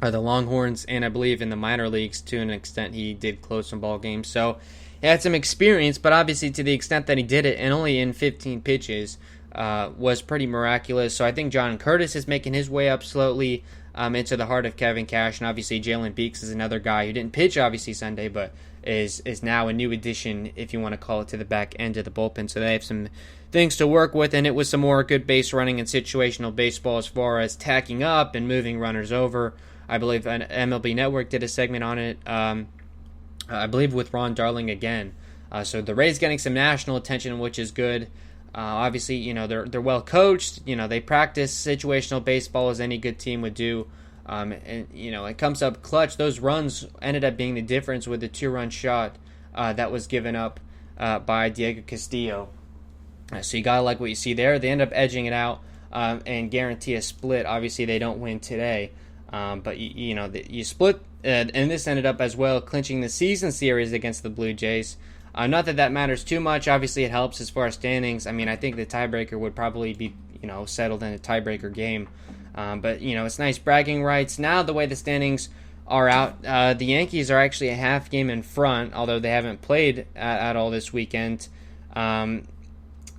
the Longhorns, and I believe in the minor leagues to an extent he did close some ball games. So he had some experience, but obviously to the extent that he did it, and only in 15 pitches, was pretty miraculous. So I think John Curtis is making his way up slowly into the heart of Kevin Cash, and obviously Jalen Beeks is another guy who didn't pitch obviously Sunday, but is now a new addition, if you want to call it, to the back end of the bullpen. So they have some things to work with, and it was some more good base running and situational baseball as far as tacking up and moving runners over. I believe an MLB Network did a segment on it, I believe with Ron Darling again. So the Rays getting some national attention, which is good. Obviously, they're well coached. They practice situational baseball as any good team would do. And it comes up clutch. Those runs ended up being the difference with the 2-run shot that was given up by Diego Castillo. So you gotta like what you see there. They end up edging it out and guarantee a split. Obviously, they don't win today, but you split, and this ended up as well clinching the season series against the Blue Jays. Not that matters too much. Obviously, it helps as far as standings. I mean, I think the tiebreaker would probably be, settled in a tiebreaker game. But, it's nice bragging rights. Now, the way the standings are out, the Yankees are actually a half game in front, although they haven't played at all this weekend.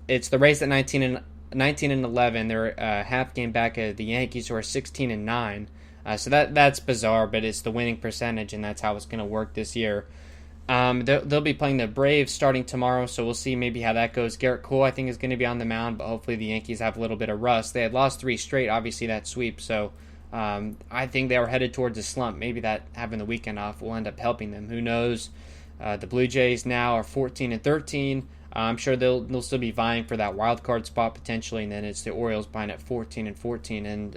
It's the Rays at 19 and 11. They're a half game back of the Yankees, who are 16 and 9. So that's bizarre, but it's the winning percentage, and that's how it's going to work this year. They'll be playing the Braves starting tomorrow, so we'll see maybe how that goes. Garrett Cole, I think, is going to be on the mound, but hopefully the Yankees have a little bit of rust. They had lost 3 straight, obviously, that sweep, so I think they were headed towards a slump. Maybe that having the weekend off will end up helping them. Who knows? The Blue Jays now are 14-13. I'm sure they'll still be vying for that wild card spot potentially, and then it's the Orioles behind at 14-14, and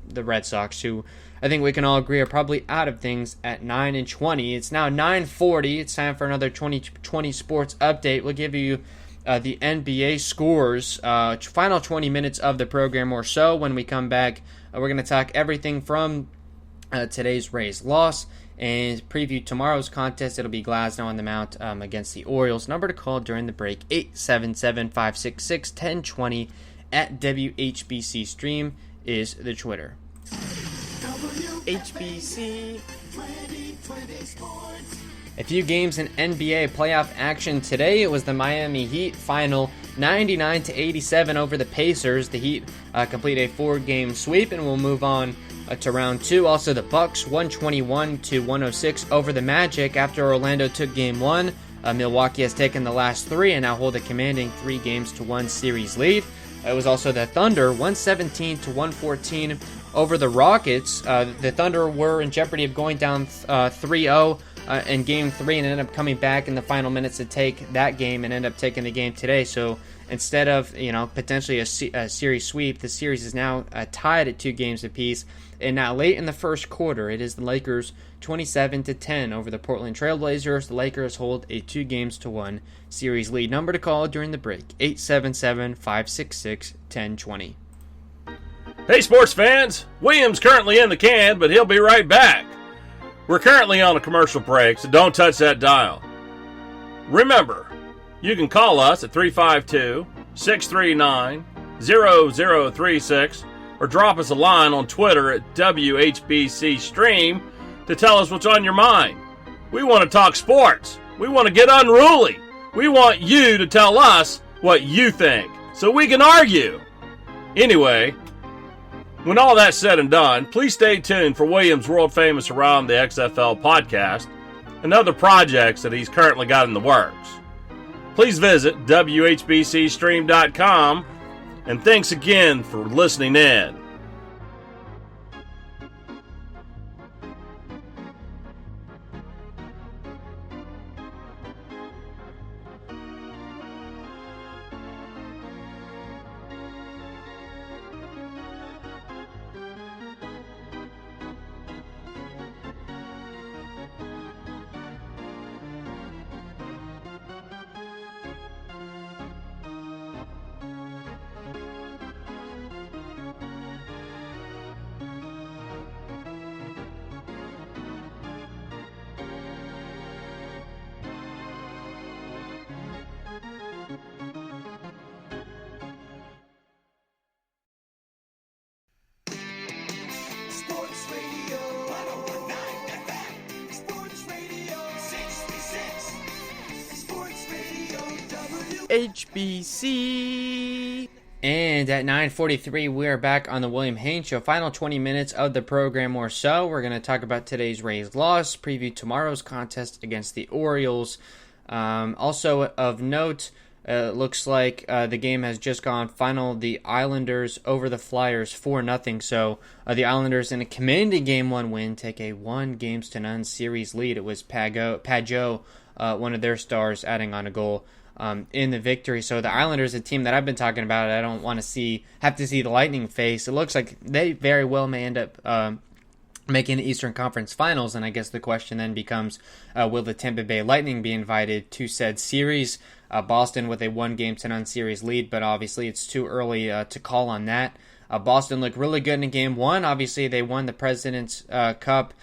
the Red Sox, who I think we can all agree are probably out of things at 9-20. It's now 9:40. It's time for another 2020 sports update. We'll give you the NBA scores, final 20 minutes of the program or so. When we come back, we're going to talk everything from today's Rays loss and preview tomorrow's contest. It'll be Glasnow on the mound against the Orioles. Number to call during the break, 877-566-1020 at WHBC Stream is the Twitter. HBC. A few games in NBA playoff action today. It was the Miami Heat final 99-87 over the Pacers. The Heat complete a 4-game sweep and will move on to round 2. Also, the Bucks 121-106 over the Magic after Orlando took game 1. Milwaukee has taken the last 3 and now hold a commanding 3-1 series lead. It was also the Thunder 117-114 over the Rockets. The Thunder were in jeopardy of going down 3-0 in Game 3 and ended up coming back in the final minutes to take that game and end up taking the game today. So instead of potentially a series sweep, the series is now tied at 2 games apiece. And now late in the first quarter, it is the Lakers 27-10 over the Portland Trailblazers. The Lakers hold a 2-1 series lead. Number to call during the break, 877-566-1020. Hey, sports fans! William's currently in the can, but he'll be right back. We're currently on a commercial break, so don't touch that dial. Remember, you can call us at 352-639-0036 or drop us a line on Twitter at WHBC Stream to tell us what's on your mind. We want to talk sports. We want to get unruly. We want you to tell us what you think so we can argue. Anyway, when all that's said and done, please stay tuned for William's world-famous Around the XFL podcast and other projects that he's currently got in the works. Please visit WHBCstream.com, and thanks again for listening in. Sports Radio 101.9 FM. Sports Radio 66. Sports Radio HBC. And at 9:43, we are back on the William Haynes Show. Final 20 minutes of the program or so. We're going to talk about today's Rays loss, preview tomorrow's contest against the Orioles. Also of note, looks like the game has just gone final. The Islanders over the Flyers 4-0. So the Islanders in a commanding Game 1 win take a 1-0 series lead. It was Pageau, one of their stars, adding on a goal in the victory. So the Islanders, a team that I've been talking about, I don't want to have to see the Lightning face. It looks like they very well may end up making the Eastern Conference Finals, and I guess the question then becomes, will the Tampa Bay Lightning be invited to said series? Boston with a 1-0 series lead, but obviously it's too early to call on that. Boston looked really good in Game 1. Obviously, they won the President's Cup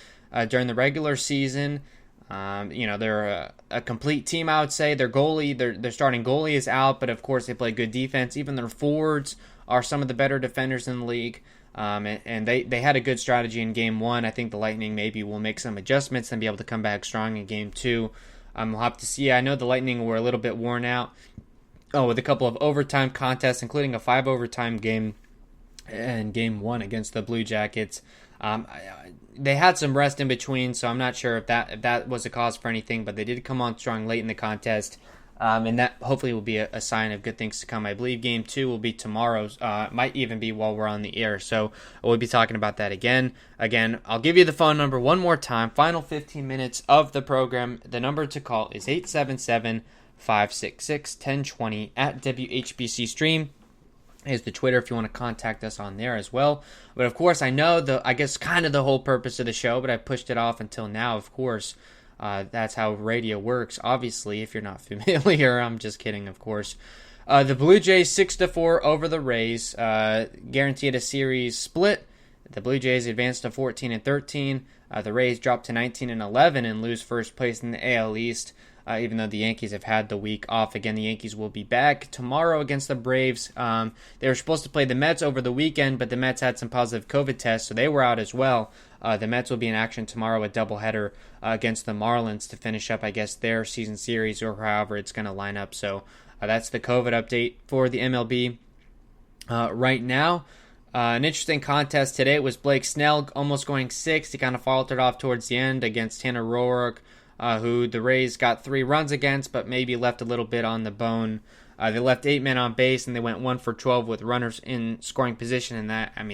during the regular season. They're a complete team, I would say. Their goalie, their starting goalie is out, but of course they play good defense. Even their forwards are some of the better defenders in the league. And they had a good strategy in Game 1. I think the Lightning maybe will make some adjustments and be able to come back strong in Game 2. We'll have to see. I know the Lightning were a little bit worn out with a couple of overtime contests, including a 5-overtime game in Game 1 against the Blue Jackets. they had some rest in between, so I'm not sure if that was a cause for anything, but they did come on strong late in the contest. And that hopefully will be a sign of good things to come. I believe Game 2 will be tomorrow. Might even be while we're on the air. So we'll be talking about that again. Again, I'll give you the phone number one more time. Final 15 minutes of the program. The number to call is 877-566-1020 at WHBC Stream. Is the Twitter if you want to contact us on there as well. But of course, I know I guess kind of the whole purpose of the show, but I pushed it off until now, of course. That's how radio works, obviously, if you're not familiar. I'm just kidding, of course. The Blue Jays 6-4 over the Rays, guaranteed a series split. The Blue Jays advanced to 14-13. The Rays dropped to 19-11 and lose first place in the AL East, even though the Yankees have had the week off. Again, the Yankees will be back tomorrow against the Braves. They were supposed to play the Mets over the weekend, but the Mets had some positive COVID tests, so they were out as well. The Mets will be in action tomorrow, a doubleheader against the Marlins to finish up, I guess, their season series or however it's going to line up. So that's the COVID update for the MLB right now. An interesting contest today was Blake Snell almost going sixth. He kind of faltered off towards the end against Tanner Roark, who the Rays got 3 runs against, but maybe left a little bit on the bone. They left 8 men on base, and they went 1 for 12 with runners in scoring position, and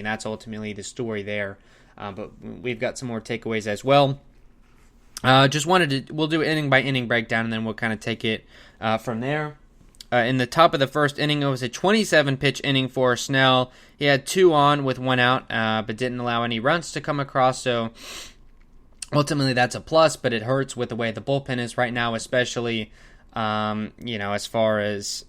that's ultimately the story there. But we've got some more takeaways as well. We'll do inning by inning breakdown, and then we'll kind of take it from there. In the top of the first inning, it was a 27-pitch inning for Snell. He had 2 on with 1 out, but didn't allow any runs to come across, so ultimately that's a plus, but it hurts with the way the bullpen is right now, especially, as far as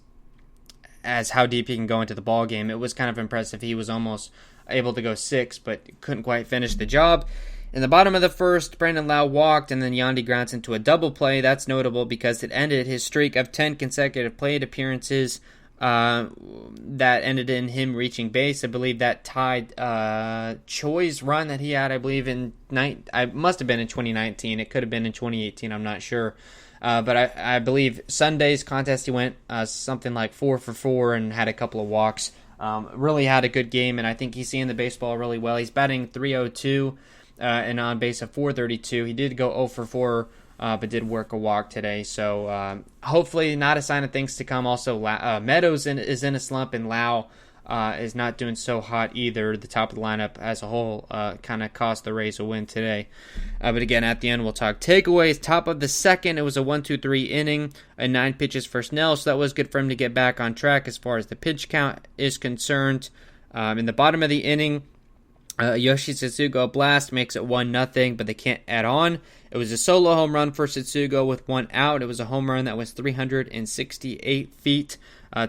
how deep he can go into the ball game. It was kind of impressive. He was almost able to go 6, but couldn't quite finish the job. In the bottom of the first, Brandon Lau walked, and then Yandy grounds into a double play. That's notable because it ended his streak of 10 consecutive plate appearances that ended in him reaching base. I believe that tied Choi's run that he had, I believe, I must have been in 2019. It could have been in 2018. I'm not sure. But I believe Sunday's contest he went something like 4 for 4 and had a couple of walks. Really had a good game, and I think he's seeing the baseball really well. He's batting .302 and on base of .432. He did go 0 for 4, but did work a walk today. So hopefully not a sign of things to come. Also, Meadows is in a slump, and Lau is not doing so hot either. The top of the lineup as a whole kind of cost the Rays a win today. But again, at the end, we'll talk takeaways. Top of the second, it was a 1-2-3 inning, 9 pitches for Snell, so that was good for him to get back on track as far as the pitch count is concerned. In the bottom of the inning, Yoshi Tsutsugo blast makes it 1-0, but they can't add on. It was a solo home run for Tsutsugo with 1 out. It was a home run that was 368 feet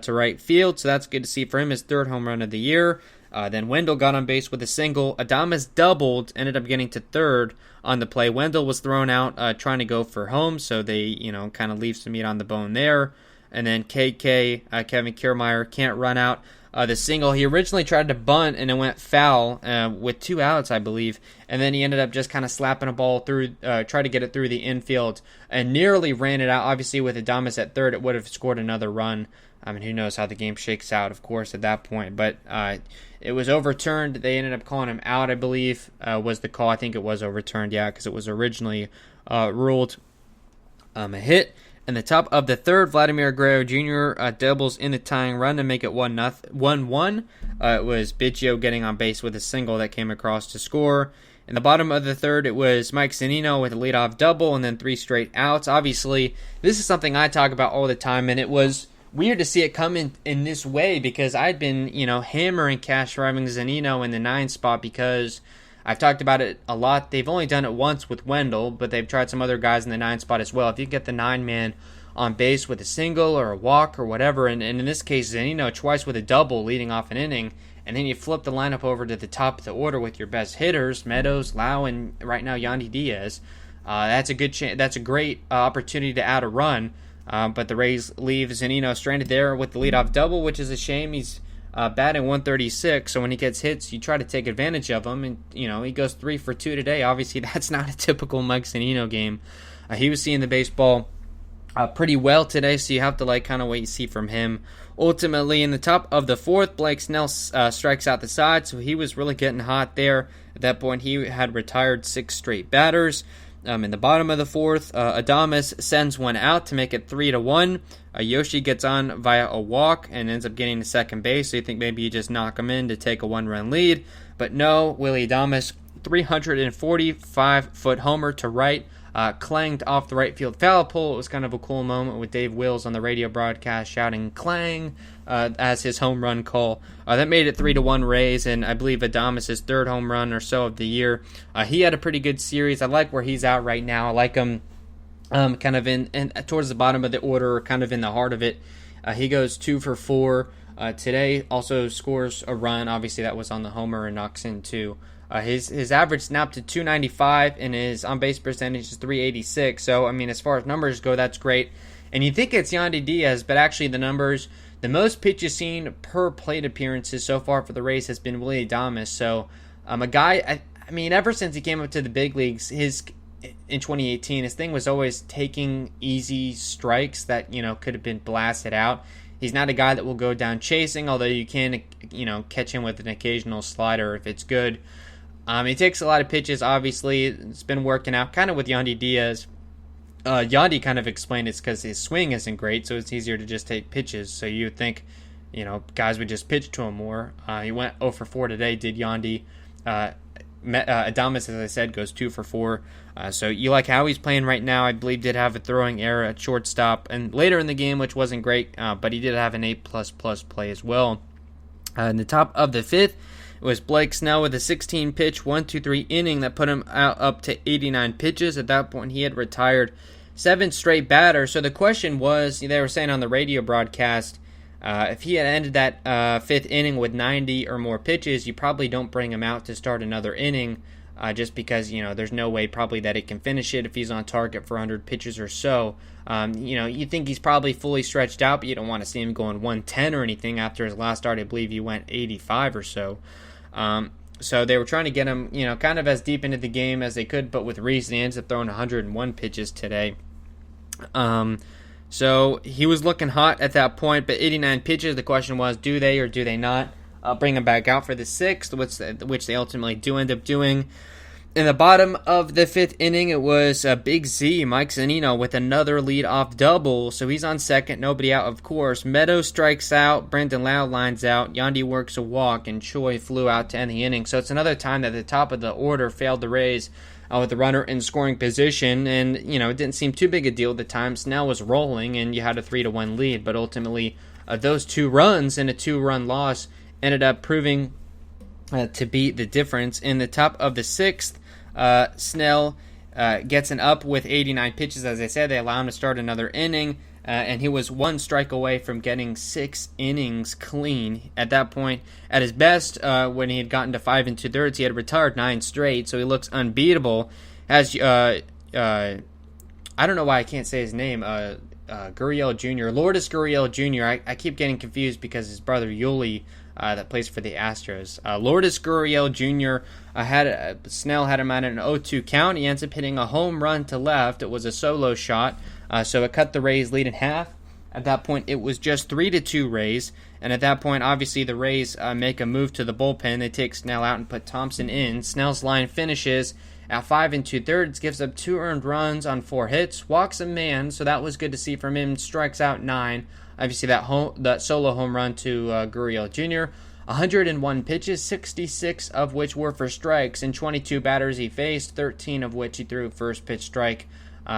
to right field, so that's good to see for him, his 3rd home run of the year. Then Wendell got on base with a single. Adames doubled, ended up getting to 3rd on the play. Wendell was thrown out trying to go for home, so they kind of leave some meat on the bone there. And then KK, Kevin Kiermaier, can't run out. The single, he originally tried to bunt and it went foul with 2 outs, I believe, and then he ended up just kind of slapping a ball through, tried to get it through the infield and nearly ran it out. Obviously, with Adames at 3rd, it would have scored another run. I mean, who knows how the game shakes out, of course, at that point. But it was overturned. They ended up calling him out, I believe, was the call. I think it was overturned, yeah, because it was originally ruled a hit. In the top of the 3rd, Vladimir Guerrero Jr. Doubles in the tying run to make it 1-1. It was Biggio getting on base with a single that came across to score. In the bottom of the 3rd, it was Mike Zunino with a leadoff double and then 3 straight outs. Obviously, this is something I talk about all the time, and it was weird to see it come in this way because I'd been, hammering cash driving Zunino in the 9 spot because I've talked about it a lot. They've only done it once with Wendell, but they've tried some other guys in the 9 spot as well. If you get the 9-man on base with a single or a walk or whatever, and in this case, Zunino twice with a double leading off an inning, and then you flip the lineup over to the top of the order with your best hitters, Meadows, Lau, and right now Yandy Diaz. That's a good that's a great opportunity to add a run, but the Rays leave Zunino stranded there with the leadoff double, which is a shame. He's batting 136, so when he gets hits, you try to take advantage of him, and he goes 3 for 2 today. Obviously, that's not a typical Mike Zunino game. He was seeing the baseball pretty well today, so you have to kind of wait and see from him. Ultimately, in the top of the fourth, Blake Snell strikes out the side, so he was really getting hot there. At that point, he had retired 6 straight batters. In the bottom of the fourth, Adames sends one out to make it 3-1. Yoshi gets on via a walk and ends up getting to second base, so you think maybe you just knock him in to take a 1-run lead. But no, Willie Adames, 345-foot homer to right, clanged off the right field foul pole. It was kind of a cool moment with Dave Wills on the radio broadcast shouting "clang" as his home run call. That made it 3-1 Rays, and I believe Adames' third home run or so of the year. He had a pretty good series. I like where he's at right now. I like him kind of in towards the bottom of the order, kind of in the heart of it. He goes 2 for 4 today. Also scores a run. Obviously, that was on the homer, and knocks in 2. His average snapped to 295, and his on-base percentage is 386. So, I mean, as far as numbers go, that's great. And you think it's Yandy Diaz, but actually the numbers, the most pitches seen per plate appearances so far for the Rays has been Willie Adames. So, a guy, I mean, ever since he came up to the big leagues, in 2018, his thing was always taking easy strikes that, could have been blasted out. He's not a guy that will go down chasing, although you can, catch him with an occasional slider if it's good. He takes a lot of pitches, obviously. It's been working out kind of with Yandy Diaz. Yandy kind of explained it's because his swing isn't great, so it's easier to just take pitches. So you would think, guys would just pitch to him more. He went 0 for 4 today, did Yandy. Adames, as I said, goes 2 for 4. So you like how he's playing right now. I believe did have a throwing error at shortstop and later in the game, which wasn't great, but he did have an A++ play as well. In the top of the fifth, it was Blake Snell with a 16-pitch, 1-2-3 inning that put him out up to 89 pitches. At that point, he had retired 7 straight batters. So the question was, they were saying on the radio broadcast, if he had ended that 5th inning with 90 or more pitches, you probably don't bring him out to start another inning, just because, there's no way probably that he can finish it if he's on target for 100 pitches or so. You think he's probably fully stretched out, but you don't want to see him going 110 or anything after his last start. I believe he went 85 or so. So they were trying to get him, kind of as deep into the game as they could, but with reason. He ends up throwing 101 pitches today. So he was looking hot at that point, but 89 pitches, the question was, do they or do they not bring him back out for the 6th, which they ultimately do end up doing. In the bottom of the 5th inning, it was Big Z, Mike Zunino, with another lead-off double. So he's on second, nobody out, of course. Meadows strikes out, Brendan Lau lines out, Yandy works a walk, and Choi flew out to end the inning. So it's another time that the top of the order failed the Rays with the runner in scoring position. And, it didn't seem too big a deal at the time. Snell was rolling, and you had a 3-1 lead. But ultimately, those 2 runs and a 2-run loss ended up proving to be the difference. In the top of the 6th, Snell gets an up with 89 pitches. As I said, they allow him to start another inning, and he was 1 strike away from getting 6 innings clean. At that point, at his best, when he had gotten to 5 2/3, he had retired 9 straight, so he looks unbeatable. As I don't know why I can't say his name, Gurriel Jr., Lourdes Gurriel Jr. I keep getting confused because his brother Yuli, that plays for the Astros. Lourdes Gurriel Jr. Snell had him at an 0-2 count. He ends up hitting a home run to left. It was a solo shot, so it cut the Rays' lead in half. At that point, it was just 3-2 Rays, and at that point, obviously, the Rays make a move to the bullpen. They take Snell out and put Thompson in. Snell's line finishes at 5 2/3, gives up 2 earned runs on 4 hits, walks a man, so that was good to see from him. Strikes out 9. Obviously, that solo home run to Gurriel Jr. 101 pitches, 66 of which were for strikes, and 22 batters he faced, 13 of which he threw first pitch strike.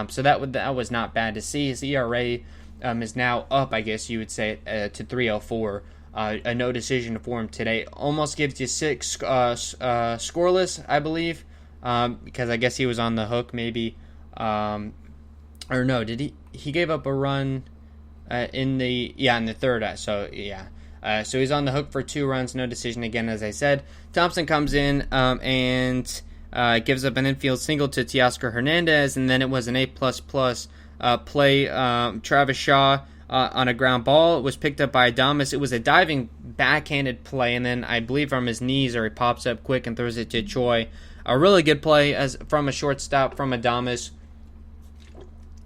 So that was not bad to see. His ERA is now up, I guess you would say, to 3.04. A no decision for him today. Almost gives you 6 scoreless, I believe, because I guess he was on the hook maybe. Or no, did he gave up a run in the third. So yeah. So he's on the hook for 2 runs, no decision again, as I said. Thompson comes in and gives up an infield single to Teoscar Hernandez, and then it was an A++ play. Travis Shaw on a ground ball. It was picked up by Adames. It was a diving backhanded play, and then I believe from his knees, or he pops up quick and throws it to Choi. A really good play from a shortstop from Adames.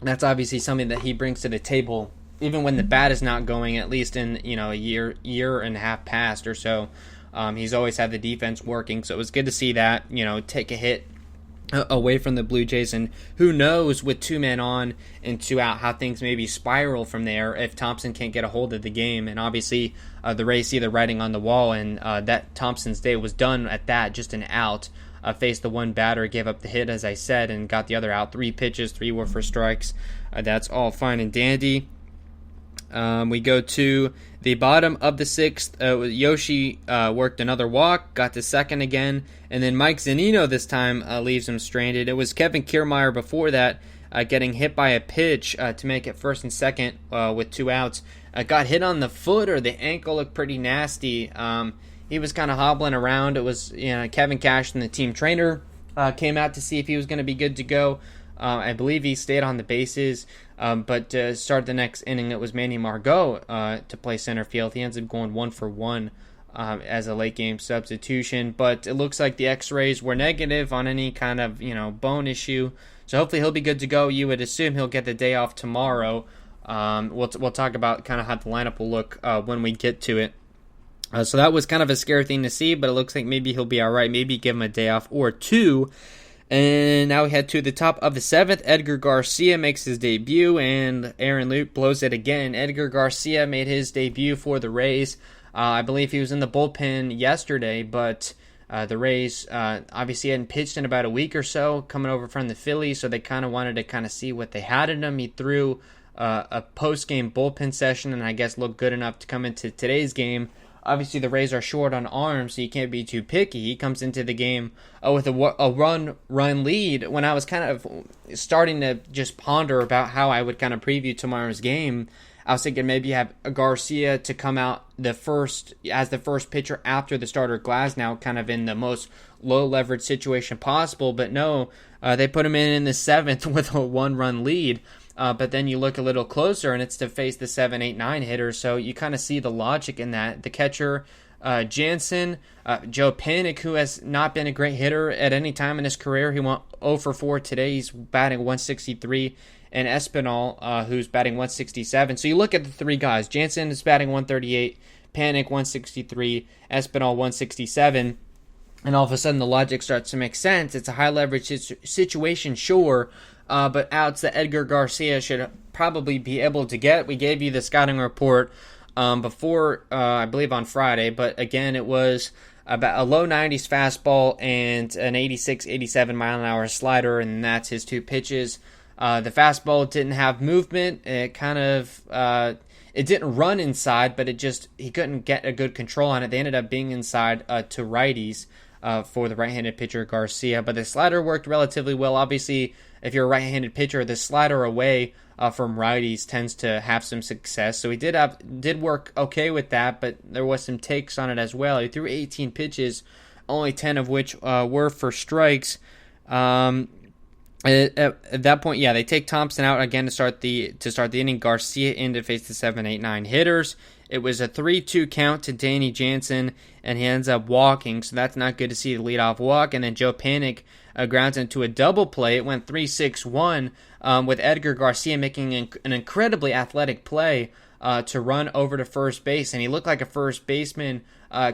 that's obviously something that he brings to the table, even when the bat is not going. At least in a year and a half past or so, he's always had the defense working. So it was good to see that take a hit away from the Blue Jays, and who knows with 2 men on and 2 out how things maybe spiral from there if Thompson can't get a hold of the game. And obviously the Rays see the writing on the wall, and that Thompson's day was done at that, just an out. Faced the one batter, gave up the hit as I said, and got the other out. 3 pitches, 3 were for strikes. That's all fine and dandy. We go to the bottom of the 6th. Yoshi worked another walk, got to second again, and then Mike Zunino this time leaves him stranded. It was Kevin Kiermaier before that getting hit by a pitch to make it first and second with 2 outs. Got hit on the foot or the ankle, looked pretty nasty. He was kind of hobbling around. It was Kevin Cashton, the team trainer, came out to see if he was going to be good to go. I believe he stayed on the bases, but to start the next inning, it was Manny Margot to play center field. He ends up going 1 for 1 as a late game substitution, but it looks like the X-rays were negative on any kind of bone issue, so hopefully he'll be good to go. You would assume he'll get the day off tomorrow. We'll talk about kind of how the lineup will look when we get to it. So that was kind of a scary thing to see, but it looks like maybe he'll be all right. Maybe give him a day off or 2. And now we head to the top of the 7th. Edgar Garcia makes his debut, and Aaron Luke blows it again. Edgar Garcia made his debut for the Rays. I believe he was in the bullpen yesterday, but the Rays obviously hadn't pitched in about a week or so, coming over from the Phillies, so they kind of wanted to see what they had in him. He threw a post-game bullpen session, and I guess looked good enough to come into today's game. Obviously, the Rays are short on arms, so you can't be too picky. He comes into the game with a run lead. When I was kind of starting to just ponder about how I would kind of preview tomorrow's game, I was thinking maybe you have Garcia to come out as the first pitcher after the starter Glasnow, kind of in the most low leverage situation possible. But no, they put him in the 7th with a 1-run lead. But then you look a little closer, and it's to face the 7, 8, 9 hitters. So you kind of see the logic in that. The catcher, Jansen, Joe Panik, who has not been a great hitter at any time in his career. He went 0 for 4 today. He's batting 163. And Espinal, who's batting 167. So you look at the 3 guys. Jansen is batting 138. Panik, 163. Espinal, 167. And all of a sudden the logic starts to make sense. It's a high leverage situation, sure. But outs that Edgar Garcia should probably be able to get. We gave you the scouting report before, I believe on Friday, but again, it was about a low 90s fastball and an 86, 87 mile an hour slider, and that's his 2 pitches. The fastball didn't have movement. It it didn't run inside, but he couldn't get a good control on it. They ended up being inside to righties for the right-handed pitcher Garcia, but the slider worked relatively well. Obviously, if you're a right-handed pitcher, the slider away from righties tends to have some success. So he did work okay with that, but there was some takes on it as well. He threw 18 pitches, only 10 of which were for strikes. At that point, they take Thompson out again to start the inning. Garcia in to face the 7, 8, 9 hitters. It was a 3-2 count to Danny Jansen, and he ends up walking, so that's not good to see the leadoff walk. And then Joe Panik grounds into a double play. It went 3-6-1 with Edgar Garcia making an incredibly athletic play to run over to first base, and he looked like a first baseman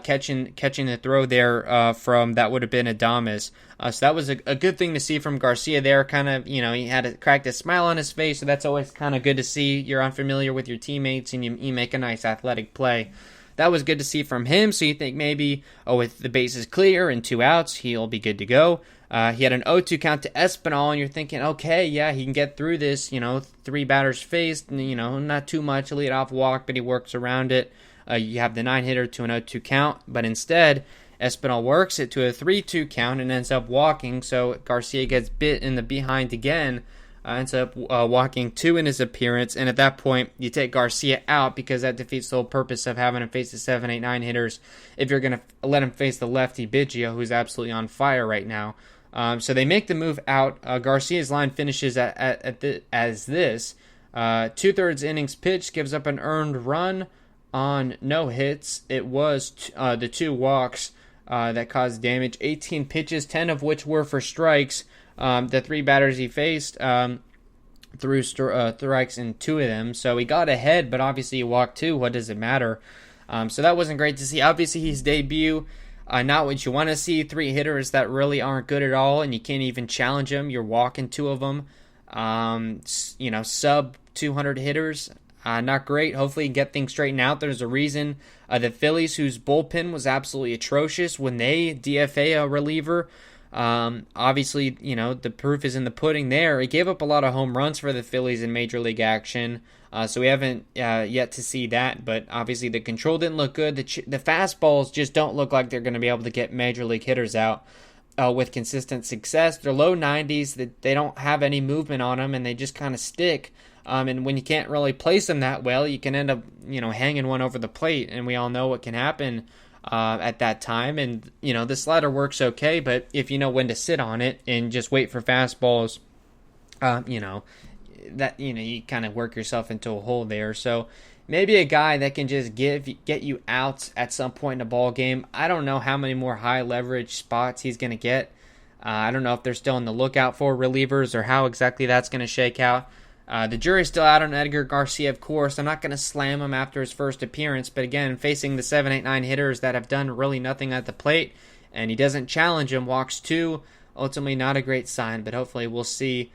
catching the throw there from that would have been Adames. So that was a good thing to see from Garcia there. Kind of, he had cracked a smile on his face, so that's always kind of good to see. You're unfamiliar with your teammates, and you make a nice athletic play. That was good to see from him, so you think maybe, with the bases clear and 2 outs, he'll be good to go. He had an 0-2 count to Espinal, and you're thinking, okay, yeah, he can get through this. 3 batters faced, not too much, a leadoff walk, but he works around it. You have the 9-hitter to an 0-2 count, but instead, Espinal works it to a 3-2 count and ends up walking, so Garcia gets bit in the behind again, ends up walking 2 in his appearance, and at that point, you take Garcia out because that defeats the whole purpose of having him face the 7, 8, 9 hitters if you're going to let him face the lefty Biggio, who's absolutely on fire right now. So they make the move out. Garcia's line finishes as this. 2/3 innings pitched, gives up an earned run on no hits. It was the 2 walks that caused damage. 18 pitches, 10 of which were for strikes. The 3 batters he faced, threw strikes in 2 of them. So he got ahead, but obviously he walked 2. What does it matter? So that wasn't great to see. Obviously, his debut, not what you want to see. 3 hitters that really aren't good at all, and you can't even challenge them. You're walking 2 of them. Sub 200 hitters. Not great. Hopefully, get things straightened out. There's a reason the Phillies, whose bullpen was absolutely atrocious when they DFA a reliever. Obviously, the proof is in the pudding there. It gave up a lot of home runs for the Phillies in Major League action. So we haven't yet to see that. But obviously, the control didn't look good. The fastballs just don't look like they're going to be able to get Major League hitters out with consistent success. They're low 90s. They don't have any movement on them, and they just kind of stick. And when you can't really place them that well, you can end up, hanging one over the plate. And we all know what can happen at that time. And, the slider works okay, but if you know when to sit on it and just wait for fastballs, you kind of work yourself into a hole there. So maybe a guy that can just get you out at some point in a ball game. I don't know how many more high leverage spots he's going to get. I don't know if they're still on the lookout for relievers or how exactly that's going to shake out. The jury's still out on Edgar Garcia, of course. I'm not going to slam him after his first appearance, but again, facing the 7, 8, 9 hitters that have done really nothing at the plate, and he doesn't challenge him, walks 2, ultimately not a great sign, but hopefully we'll see.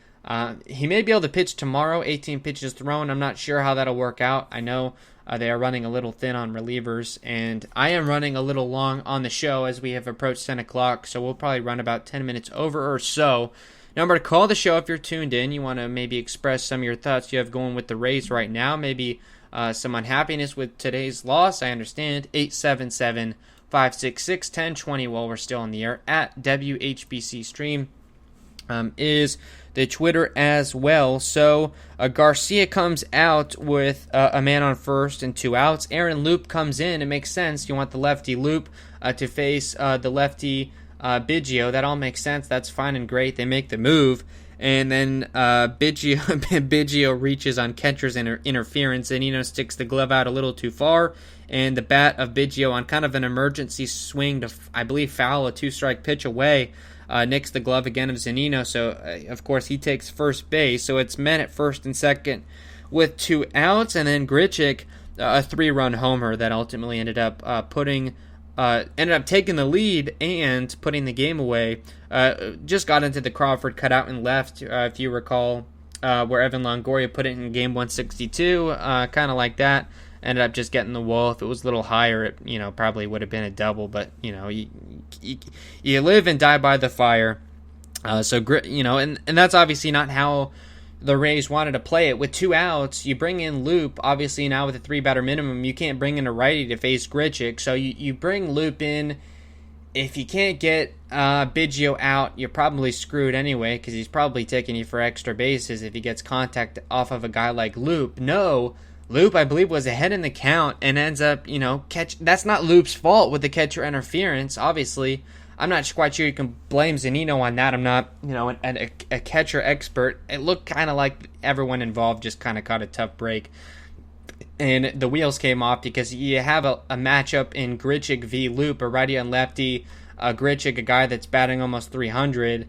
He may be able to pitch tomorrow, 18 pitches thrown. I'm not sure how that'll work out. I know they are running a little thin on relievers, and I am running a little long on the show as we have approached 10 o'clock, so we'll probably run about 10 minutes over or so. Number to call the show if you're tuned in. You want to maybe express some of your thoughts you have going with the Rays right now. Maybe some unhappiness with today's loss. I understand. 877-566-1020 while we're still on the air at WHBC Stream is the Twitter as well. So Garcia comes out with a man on first and 2 outs. Aaron Loop comes in. It makes sense. You want the lefty Loop to face the lefty Biggio. That all makes sense. That's fine and great. They make the move, and then Biggio reaches on catcher's interference, and sticks the glove out a little too far, and the bat of Biggio on kind of an emergency swing to, I believe, foul a 2-strike pitch away, nicks the glove again of Zunino. So of course he takes first base. So it's men at first and second with 2 outs, and then Grichuk, a 3-run homer that ultimately ended up taking the lead and putting the game away. Just got into the Crawford cutout and left, if you recall, where Evan Longoria put it in game 162, kind of like that. Ended up just getting the wall. If it was a little higher, it probably would have been a double. But you live and die by the fire. And that's obviously not how the Rays wanted to play it. With 2 outs, you bring in Loop. Obviously, now with a 3-batter minimum, you can't bring in a righty to face Grichuk. So you bring Loop in. If you can't get Biggio out, you're probably screwed anyway, because he's probably taking you for extra bases if he gets contact off of a guy like Loop. No, Loop, I believe, was ahead in the count and ends up, That's not Loop's fault with the catcher interference, obviously. I'm not quite sure you can blame Zunino on that. I'm not, a catcher expert. It looked kind of like everyone involved just kind of caught a tough break. And the wheels came off because you have a matchup in Grichuk v. Loop, a righty and lefty. Grichuk, a guy that's batting almost 300,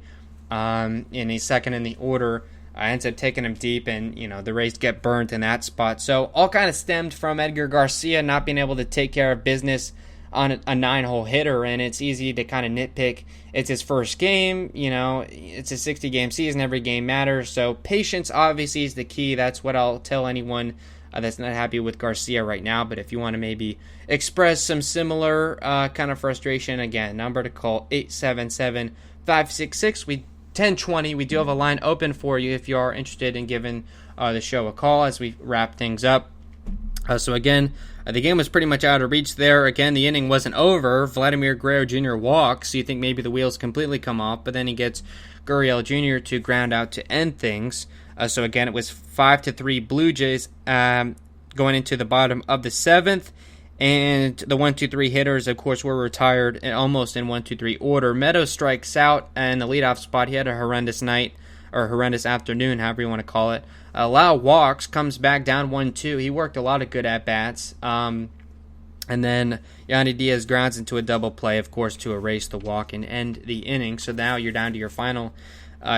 and he's second in the order. Ends up taking him deep, and, the Rays get burnt in that spot. So all kind of stemmed from Edgar Garcia not being able to take care of business on a 9-hole hitter, and it's easy to kind of nitpick. It's his first game, it's a 60-game season, every game matters, so patience obviously is the key. That's what I'll tell anyone that's not happy with Garcia right now. But if you want to maybe express some similar kind of frustration, again, number to call, 877-566-1020. We do have a line open for you if you are interested in giving the show a call as we wrap things up. So again, the game was pretty much out of reach there. Again, the inning wasn't over. Vladimir Guerrero Jr. walks, so you think maybe the wheels completely come off, but then he gets Gurriel Jr. to ground out to end things. So again, it was 5-3 Blue Jays going into the bottom of the 7th, and the 1-2-3 hitters, of course, were retired almost in 1-2-3 order. Meadows strikes out in the leadoff spot. He had a horrendous night, or horrendous afternoon, however you want to call it. Lau walks, comes back down 1-2. He worked a lot of good at-bats. And then Yandy Diaz grounds into a double play, of course, to erase the walk and end the inning. So now you're down to your final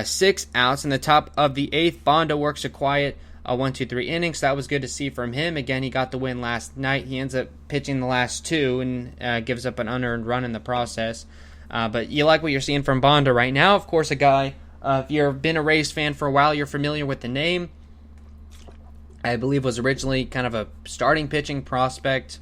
6 outs. In the top of the 8th, Bonda works a quiet 1-2-3 innings. That was good to see from him. Again, he got the win last night. He ends up pitching the last 2 and gives up an unearned run in the process. But you like what you're seeing from Bonda right now. Of course, a guy, if you've been a Rays fan for a while, you're familiar with the name. I believe was originally kind of a starting pitching prospect.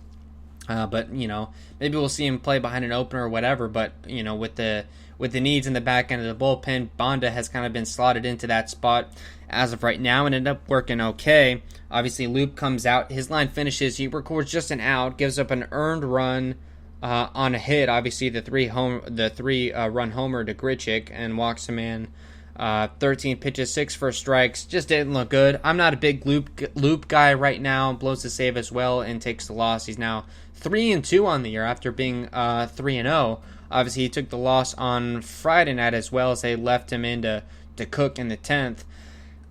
But, maybe we'll see him play behind an opener or whatever. But, with the needs in the back end of the bullpen, Bonda has kind of been slotted into that spot as of right now and ended up working okay. Obviously, Loop comes out. His line finishes. He records just an out, gives up an earned run on a hit. Obviously, the three-run homer to Grichuk and walks him in. 13 pitches, 6 first strikes. Just didn't look good. I'm not a big Loop guy right now. Blows the save as well and takes the loss. He's now 3-2 on the year after being 3-0. Obviously, he took the loss on Friday night as well as they left him in to cook in the 10th.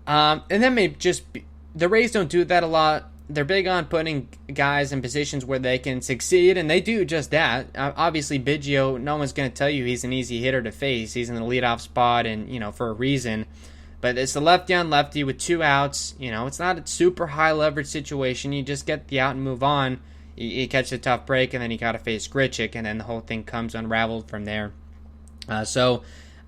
And that may just be, the Rays don't do that a lot. They're big on putting guys in positions where they can succeed, and they do just that. Obviously, Biggio, no one's going to tell you he's an easy hitter to face. He's in the leadoff spot, and, for a reason. But it's the lefty on lefty with 2 outs. It's not a super high leverage situation. You just get the out and move on. You catch a tough break, and then you got to face Grichuk, and then the whole thing comes unraveled from there. So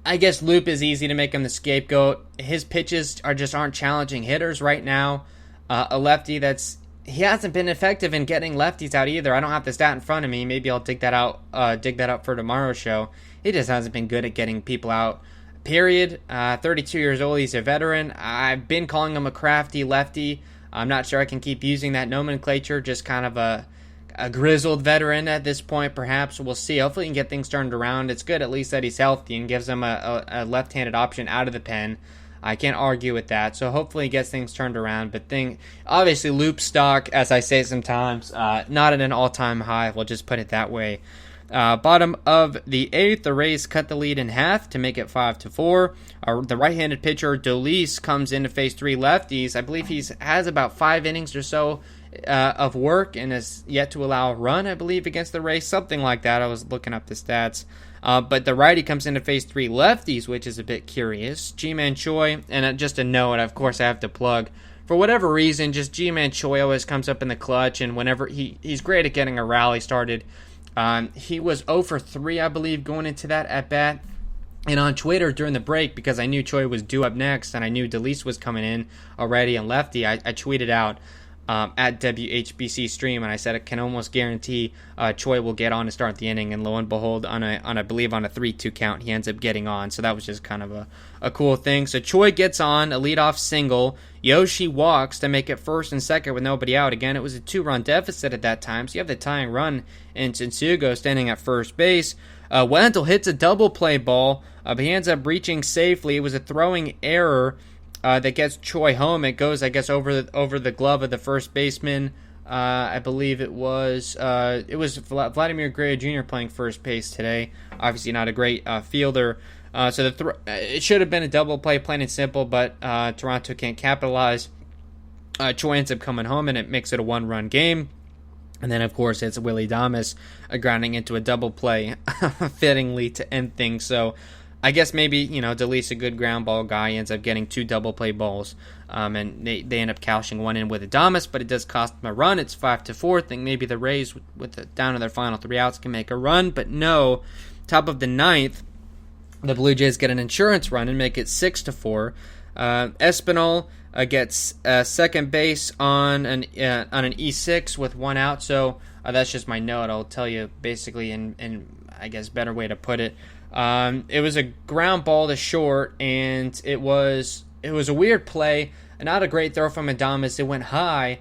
I guess Loop is easy to make him the scapegoat. His pitches aren't challenging hitters right now. A lefty he hasn't been effective in getting lefties out either. I don't have the stat in front of me. Maybe I'll dig that up for tomorrow's show. He just hasn't been good at getting people out. Period. 32 years old. He's a veteran. I've been calling him a crafty lefty. I'm not sure I can keep using that nomenclature. Just kind of a grizzled veteran at this point, perhaps. We'll see. Hopefully he can get things turned around. It's good at least that he's healthy and gives him a left-handed option out of the pen. I can't argue with that. So hopefully he gets things turned around. But obviously Loop stock, as I say sometimes, not at an all-time high. We'll just put it that way. Bottom of the 8th, the Rays cut the lead in half to make it 5-4. The right-handed pitcher, Dolis, comes in to face 3 lefties. I believe he has about 5 innings or so of work and has yet to allow a run, I believe, against the Rays. Something like that. I was looking up the stats. But the righty comes in to face 3 lefties, which is a bit curious. Ji-Man Choi, and just a note, of course I have to plug, for whatever reason, just Ji-Man Choi always comes up in the clutch, and whenever he's great at getting a rally started. He was 0 for 3, I believe, going into that at-bat. And on Twitter during the break, because I knew Choi was due up next, and I knew DeLeese was coming in already and lefty, I tweeted out, at WHBC Stream, and I said I can almost guarantee Choi will get on to start the inning, and lo and behold, I believe on a 3-2 count, he ends up getting on. So that was just kind of a cool thing. So Choi gets on a leadoff single. Yoshi walks to make it first and second with nobody out. Again, it was a 2-run deficit at that time, so you have the tying run in Tsugo standing at first base. Wendell hits a double play ball, but he ends up reaching safely. It was a throwing error that gets Choi home. It goes, I guess, over the glove of the first baseman. I believe it was Vladimir Guerrero Jr. playing first base today. Obviously not a great fielder. So it should have been a double play, plain and simple, but Toronto can't capitalize. Choi ends up coming home, and it makes it a 1-run game. And then, of course, it's Willie Damas grounding into a double play, fittingly to end things. So I guess maybe, DeLeese, a good ground ball guy, ends up getting 2 double play balls, and they end up cashing one in with Adames, but it does cost them a run. It's 5-4. Think maybe the Rays, down to their final 3 outs, can make a run, but no. Top of the 9th, the Blue Jays get an insurance run and make it 6-4. Espinal gets second base on an E6 with 1 out, so that's just my note. I'll tell you basically in I guess better way to put it. It was a ground ball to short, and it was a weird play. Not a great throw from Adames. It went high.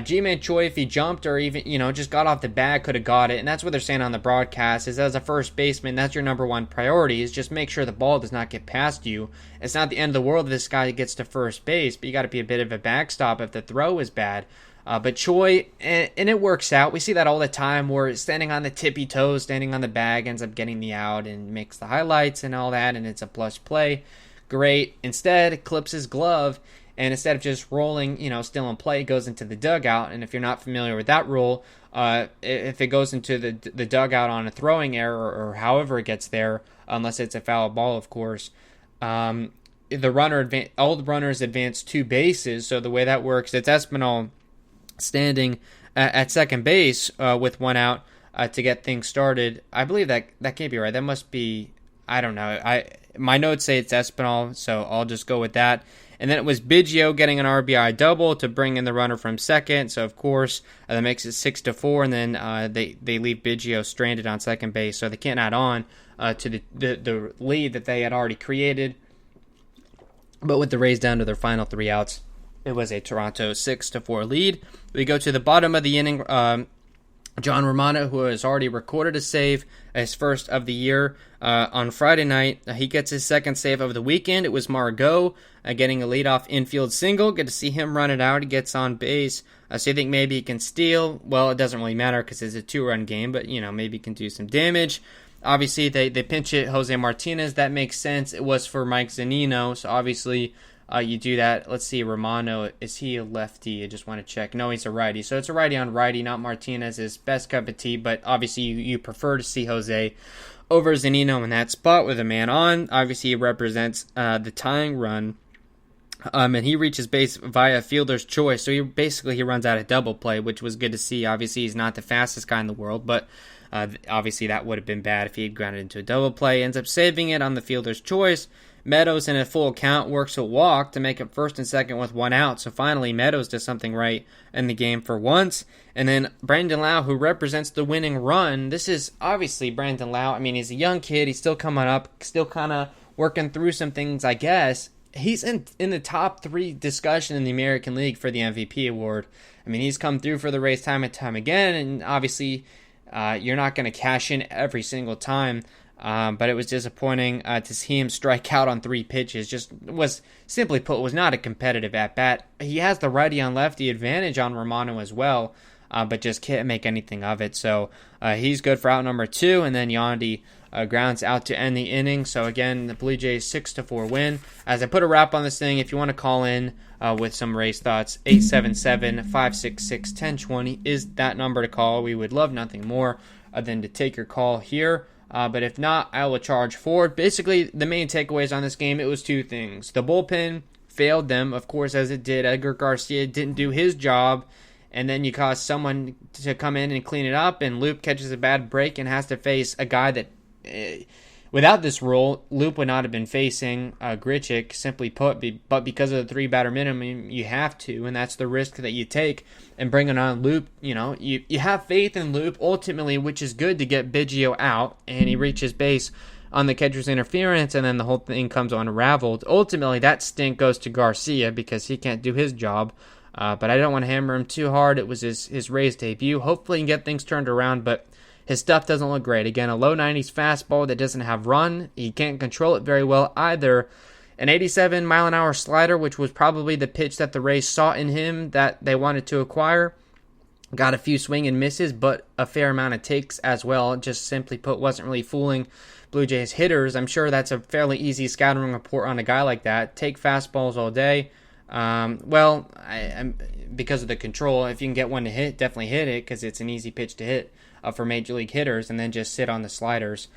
Ji-Man Choi, if he jumped or even, just got off the bag, could have got it. And that's what they're saying on the broadcast, is as a first baseman, that's your number one priority, is just make sure the ball does not get past you. It's not the end of the world if this guy gets to first base, but you got to be a bit of a backstop if the throw is bad. But Choi, and it works out. We see that all the time where standing on the tippy toes, standing on the bag, ends up getting the out and makes the highlights and all that, and it's a plus play. Great. Instead, clips his glove, and instead of just rolling, still in play, it goes into the dugout. And if you're not familiar with that rule, if it goes into the dugout on a throwing error or however it gets there, unless it's a foul ball, of course, all the runners advance 2 bases. So the way that works, it's Espinal standing at second base with 1 out to get things started. I believe that can't be right. That must be, I don't know. My notes say it's Espinal, so I'll just go with that. And then it was Biggio getting an RBI double to bring in the runner from second. So, of course, that makes it 6-4. And then they leave Biggio stranded on second base. So they can't add on to the lead that they had already created. But with the Rays down to their final 3 outs, it was a Toronto 6-4 lead. We go to the bottom of the inning. John Romano, who has already recorded a save, his first of the year on Friday night. He gets his second save of the weekend. It was Margot getting a leadoff infield single. Good to see him run it out. He gets on base. So you think maybe he can steal? Well, it doesn't really matter because it's a 2-run game, but maybe he can do some damage. Obviously, they pinch hit Jose Martinez. That makes sense. It was for Mike Zunino, so obviously you do that. Let's see, Romano, is he a lefty? I just want to check. No, he's a righty. So it's a righty on righty, not Martinez's best cup of tea, but obviously you prefer to see Jose over Zunino in that spot with a man on. Obviously, he represents the tying run, and he reaches base via fielder's choice. So he runs out of double play, which was good to see. Obviously, he's not the fastest guy in the world, but obviously that would have been bad if he had grounded into a double play. Ends up saving it on the fielder's choice. Meadows in a full count works a walk to make it first and second with 1 out. So finally, Meadows does something right in the game for once. And then Brandon Lau, who represents the winning run. This is obviously Brandon Lau. I mean, he's a young kid. He's still coming up, still kind of working through some things, I guess. He's in the top 3 discussion in the American League for the MVP award. I mean, he's come through for the Rays time and time again. And obviously, you're not going to cash in every single time. But it was disappointing to see him strike out on 3 pitches. Just was, simply put, was not a competitive at-bat. He has the righty on lefty advantage on Romano as well, but just can't make anything of it. So he's good for out number 2, and then Yandy grounds out to end the inning. So again, the Blue Jays 6-4 win. As I put a wrap on this thing, if you want to call in with some Rays thoughts, 877-566-1020 is that number to call. We would love nothing more than to take your call here. But if not, I will charge forward. Basically, the main takeaways on this game, it was 2 things. The bullpen failed them, of course, as it did. Edgar Garcia didn't do his job, and then you cause someone to come in and clean it up, and Loop catches a bad break and has to face a guy that, without this rule, Loop would not have been facing Grichuk, simply put, but because of the 3-batter minimum, you have to, and that's the risk that you take. And bringing on Loop, you have faith in Loop, ultimately, which is good to get Biggio out, and he reaches base on the catcher's interference, and then the whole thing comes unraveled. Ultimately, that stink goes to Garcia because he can't do his job, but I don't want to hammer him too hard. It was his Rays debut. Hopefully he can get things turned around, but his stuff doesn't look great. Again, a low 90s fastball that doesn't have run. He can't control it very well either. An 87-mile-an-hour slider, which was probably the pitch that the Rays saw in him that they wanted to acquire. Got a few swing and misses, but a fair amount of takes as well. Just simply put, wasn't really fooling Blue Jays hitters. I'm sure that's a fairly easy scouting report on a guy like that. Take fastballs all day. I'm because of the control, if you can get one to hit, definitely hit it because it's an easy pitch to hit for major league hitters, and then just sit on the sliders.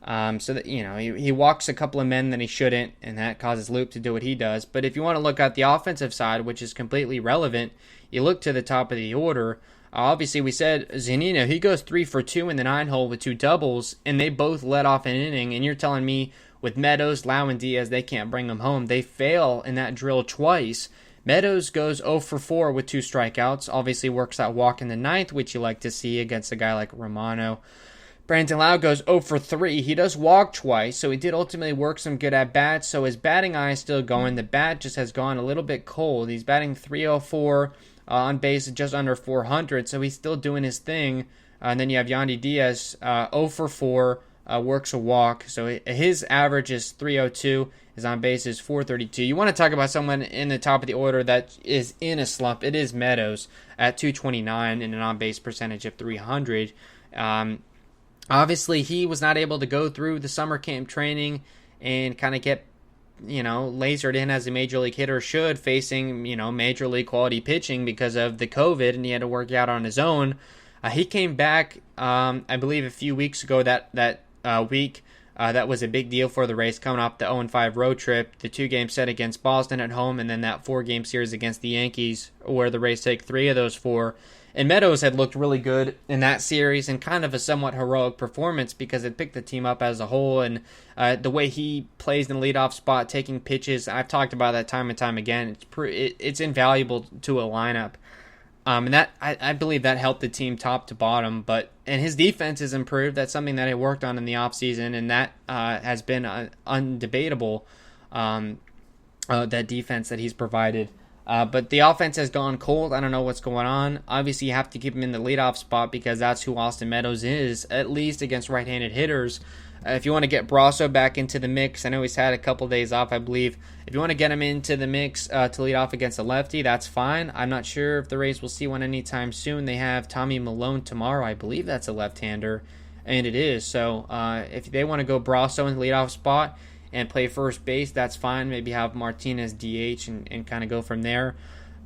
So that he walks a couple of men that he shouldn't, and that causes Loop to do what he does. But if you want to look at the offensive side, which is completely relevant, you look to the top of the order. Obviously, we said Zunino, he goes 3 for 2 in the 9-hole with 2 doubles, and they both led off an inning. And you're telling me with Meadows, Lau, and Diaz, they can't bring them home. They fail in that drill twice. Meadows goes 0 for 4 with 2 strikeouts. Obviously works that walk in the 9th, which you like to see against a guy like Romano. Brandon Lau goes 0 for 3. He does walk twice, so he did ultimately work some good at-bats. So his batting eye is still going. The bat just has gone a little bit cold. He's batting .304 on base, just under 400, so he's still doing his thing. And then you have Yandy Diaz, 0 for 4, works a walk. So his average is .302. His on base is .432. You want to talk about someone in the top of the order that is in a slump. It is Meadows at .229 and an on base percentage of .300. Obviously, he was not able to go through the summer camp training and kind of get, lasered in as a major league hitter should, facing, major league quality pitching because of the COVID, and he had to work out on his own. He came back, I believe, a few weeks ago that week That was a big deal for the Rays coming off the 0-5 road trip, the 2-game set against Boston at home, and then that 4-game series against the Yankees, where the Rays take 3 of those 4. And Meadows had looked really good in that series, and kind of a somewhat heroic performance because it picked the team up as a whole. And the way he plays in the leadoff spot, taking pitches, I've talked about that time and time again. It's invaluable to a lineup. And that I believe that helped the team top to bottom. And his defense has improved. That's something that I worked on in the offseason, and that has been undebatable, that defense that he's provided. But the offense has gone cold. I don't know what's going on. Obviously, you have to keep him in the leadoff spot because that's who Austin Meadows is, at least against right-handed hitters. If you want to get Brasso back into the mix, I know he's had a couple days off, I believe. If you want to get him into the mix to lead off against a lefty, that's fine. I'm not sure if the Rays will see one anytime soon. They have Tommy Milone tomorrow. I believe that's a left-hander, and it is. So if they want to go Brasso in the leadoff spot and play first base, that's fine. Maybe have Martinez DH and kind of go from there.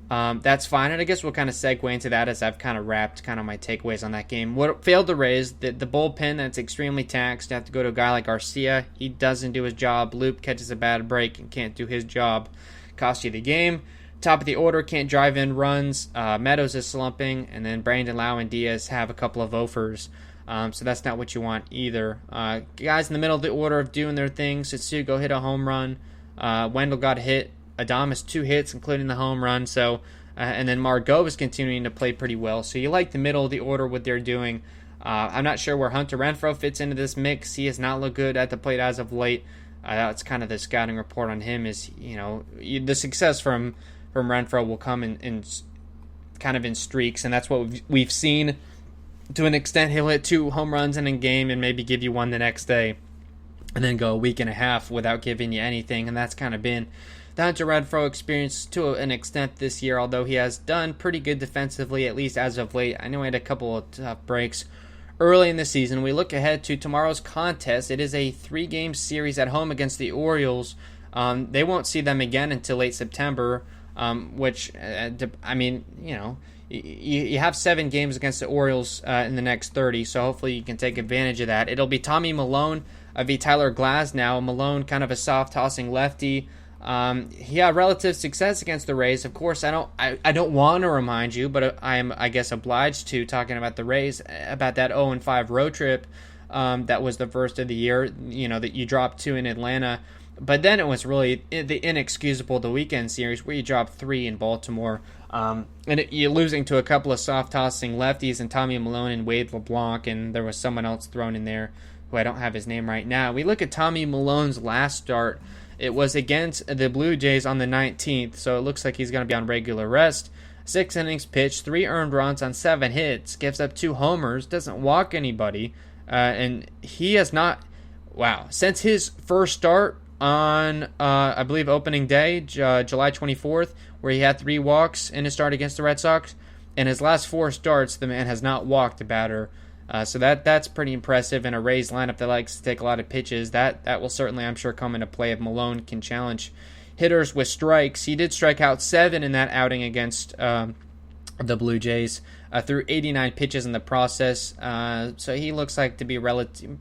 That's fine, and I guess we'll kind of segue into that as I've kind of wrapped kind of my takeaways on that game. What failed the Rays, the bullpen that's extremely taxed. You have to go to a guy like Garcia. He doesn't do his job. Loop catches a bad break and can't do his job. Cost you the game. Top of the order, can't drive in runs. Meadows is slumping, and then Brandon Lau and Diaz have a couple of offers. So that's not what you want either. Guys in the middle of the order of doing their things. Setsugo hit a home run. Wendell got hit. Adames 2 hits, including the home run. So, and then Margot is continuing to play pretty well. So you like the middle of the order, what they're doing. I'm not sure where Hunter Renfroe fits into this mix. He has not looked good at the plate as of late. That's kind of the scouting report on him is, the success from Renfroe will come in kind of in streaks, and that's what we've seen. To an extent, he'll hit 2 home runs in a game and maybe give you 1 the next day, and then go a week and a half without giving you anything, and that's kind of been the Hunter Renfroe experience to an extent this year, although he has done pretty good defensively, at least as of late. I know he had a couple of tough breaks early in the season. We look ahead to tomorrow's contest. It is a 3-game series at home against the Orioles. They won't see them again until late September, which, you have 7 games against the Orioles in the next 30, so hopefully you can take advantage of that. It'll be Tommy Milone v. Tyler Glasnow. Milone, kind of a soft-tossing lefty. He had relative success against the Rays. Of course, I don't want to remind you, but I am, I guess, obliged to, talking about the Rays, about that 0-5 road trip that was the first of the year, that you dropped 2 in Atlanta. But then it was really the inexcusable, the weekend series, where you dropped 3 in Baltimore. You're losing to a couple of soft-tossing lefties and Tommy Milone and Wade LeBlanc, and there was someone else thrown in there who I don't have his name right now. We look at Tommy Malone's last start. It was against the Blue Jays on the 19th, so it looks like he's going to be on regular rest. 6 innings pitched, 3 earned runs on 7 hits, gives up 2 homers, doesn't walk anybody, and he has not, since his first start on, I believe, opening day, July 24th, where he had 3 walks in his start against the Red Sox, in his last 4 starts, the man has not walked a batter. So that's pretty impressive in a Rays lineup that likes to take a lot of pitches. That will certainly, I'm sure, come into play if Milone can challenge hitters with strikes. He did strike out 7 in that outing against the Blue Jays, threw 89 pitches in the process. So he looks like to be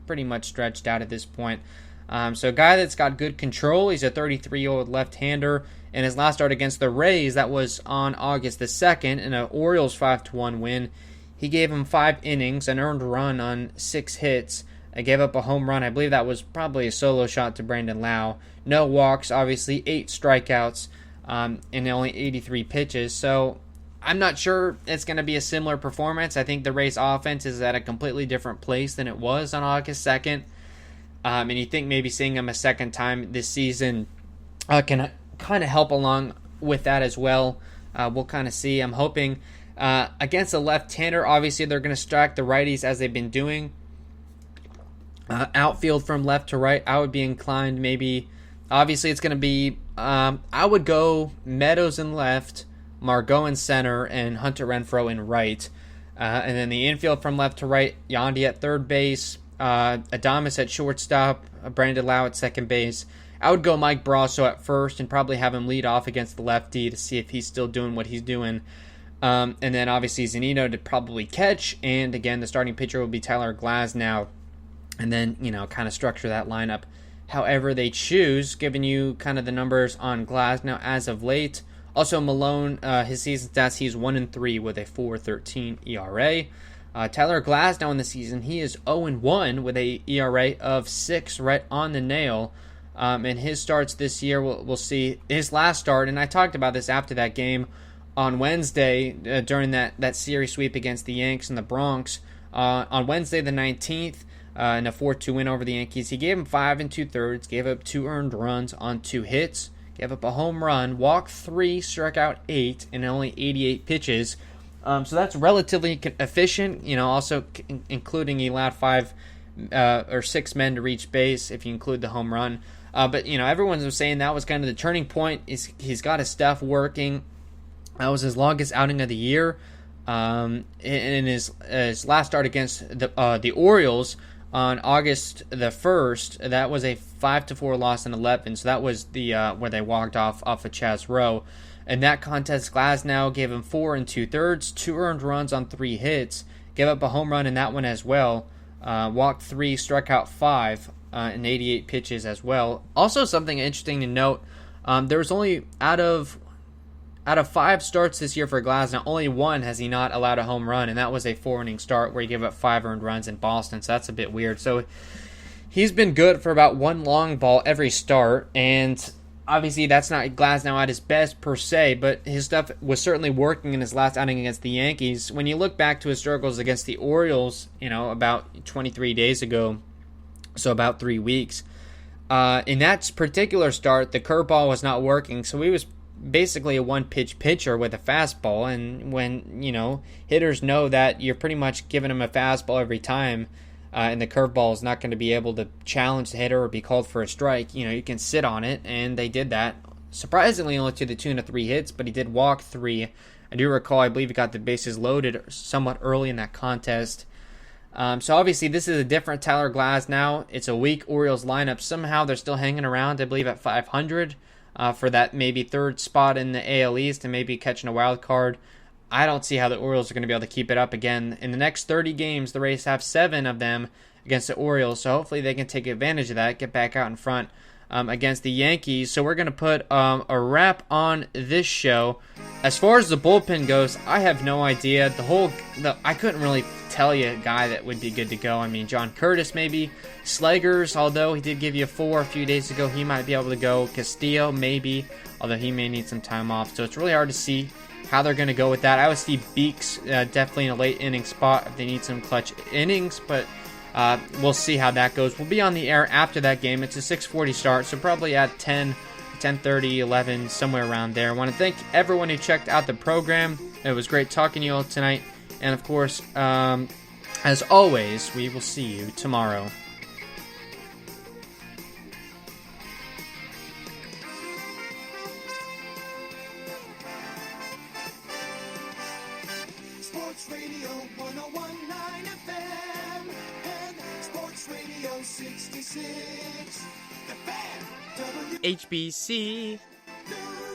pretty much stretched out at this point. So a guy that's got good control. He's a 33-year-old left-hander. In his last start against the Rays, that was on August the 2nd, in an Orioles 5-1 win. He gave him 5 innings, an earned run on 6 hits. Gave up a home run. I believe that was probably a solo shot to Brandon Lau. No walks, obviously, 8 strikeouts, and only 83 pitches. So I'm not sure it's going to be a similar performance. I think the Rays offense is at a completely different place than it was on August 2nd. And you think maybe seeing him a second time this season can kind of help along with that as well. We'll kind of see. I'm hoping against a left-hander, obviously they're going to stack the righties as they've been doing. Outfield from left to right, I would be inclined maybe. Obviously it's going to be, I would go Meadows in left, Margot in center, and Hunter Renfroe in right. And then the infield from left to right, Yandy at third base, Adames at shortstop, Brandon Lau at second base. I would go Mike Brasso at first and probably have him lead off against the lefty to see if he's still doing what he's doing. And then obviously Zunino to probably catch. And again, the starting pitcher will be Tyler Glasnow. and then, kind of structure that lineup however they choose, giving you kind of the numbers on Glass now as of late. Also, Malone, his season stats, he's 1-3 with a 4.13 ERA. Tyler Glasnow in the season, he is 0-1 with a ERA of 6, right on the nail. And his starts this year, we'll see his last start, and I talked about this after that game on Wednesday during that series sweep against the Yanks in the Bronx. On Wednesday the 19th, in a 4-2 win over the Yankees, he gave him 5 2/3, gave up 2 earned runs on 2 hits, gave up a home run, walked 3, struck out 8 in only 88 pitches. So that's relatively efficient, also including he allowed 5 or 6 men to reach base if you include the home run. But everyone was saying that was kind of the turning point. He's got his stuff working. That was his longest outing of the year. In his last start against the Orioles on August the 1st, that was a 5-4 loss in 11. So that was the where they walked off of Chaz Rowe. In that contest, Glasnow gave him 4 2/3, 2 earned runs on 3 hits, gave up a home run in that one as well, walked 3, struck out 5 in 88 pitches as well. Also, something interesting to note, there was only out of 5 starts this year for Glasnow, only 1 has he not allowed a home run, and that was a 4-inning start where he gave up 5 earned runs in Boston. So that's a bit weird. So he's been good for about 1 long ball every start, and obviously, that's not Glasnow at his best per se, but his stuff was certainly working in his last outing against the Yankees. When you look back to his struggles against the Orioles, about 23 days ago, so about 3 weeks, in that particular start, the curveball was not working, so he was basically a one-pitch pitcher with a fastball, and when, hitters know that you're pretty much giving them a fastball every time, and the curveball is not going to be able to challenge the hitter or be called for a strike, you can sit on it, and they did that. Surprisingly, only to the tune of 3 hits, but he did walk 3. I do recall, I believe he got the bases loaded somewhat early in that contest. So obviously, this is a different Tyler Glasnow. It's a weak Orioles lineup. Somehow they're still hanging around, I believe, at 500 for that maybe 3rd spot in the AL East and maybe catching a wild card. I don't see how the Orioles are going to be able to keep it up again. In the next 30 games, the Rays have 7 of them against the Orioles, so hopefully they can take advantage of that, get back out in front against the Yankees. So we're going to put a wrap on this show. As far as the bullpen goes, I have no idea. I couldn't really tell you a guy that would be good to go. I mean, John Curtis maybe. Slegers, although he did give you a 4 a few days ago, he might be able to go. Castillo, maybe, although he may need some time off. So it's really hard to see how they're going to go with that. I would see Beeks definitely in a late inning spot if they need some clutch innings, but we'll see how that goes. We'll be on the air after that game. It's a 6:40 start, so probably at 10:30, 11, somewhere around there. I want to thank everyone who checked out the program. It was great talking to you all tonight. And of course, as always, we will see you tomorrow. Sports Radio 101.9 FM and Sports Radio 66. The Fan. HBC. News.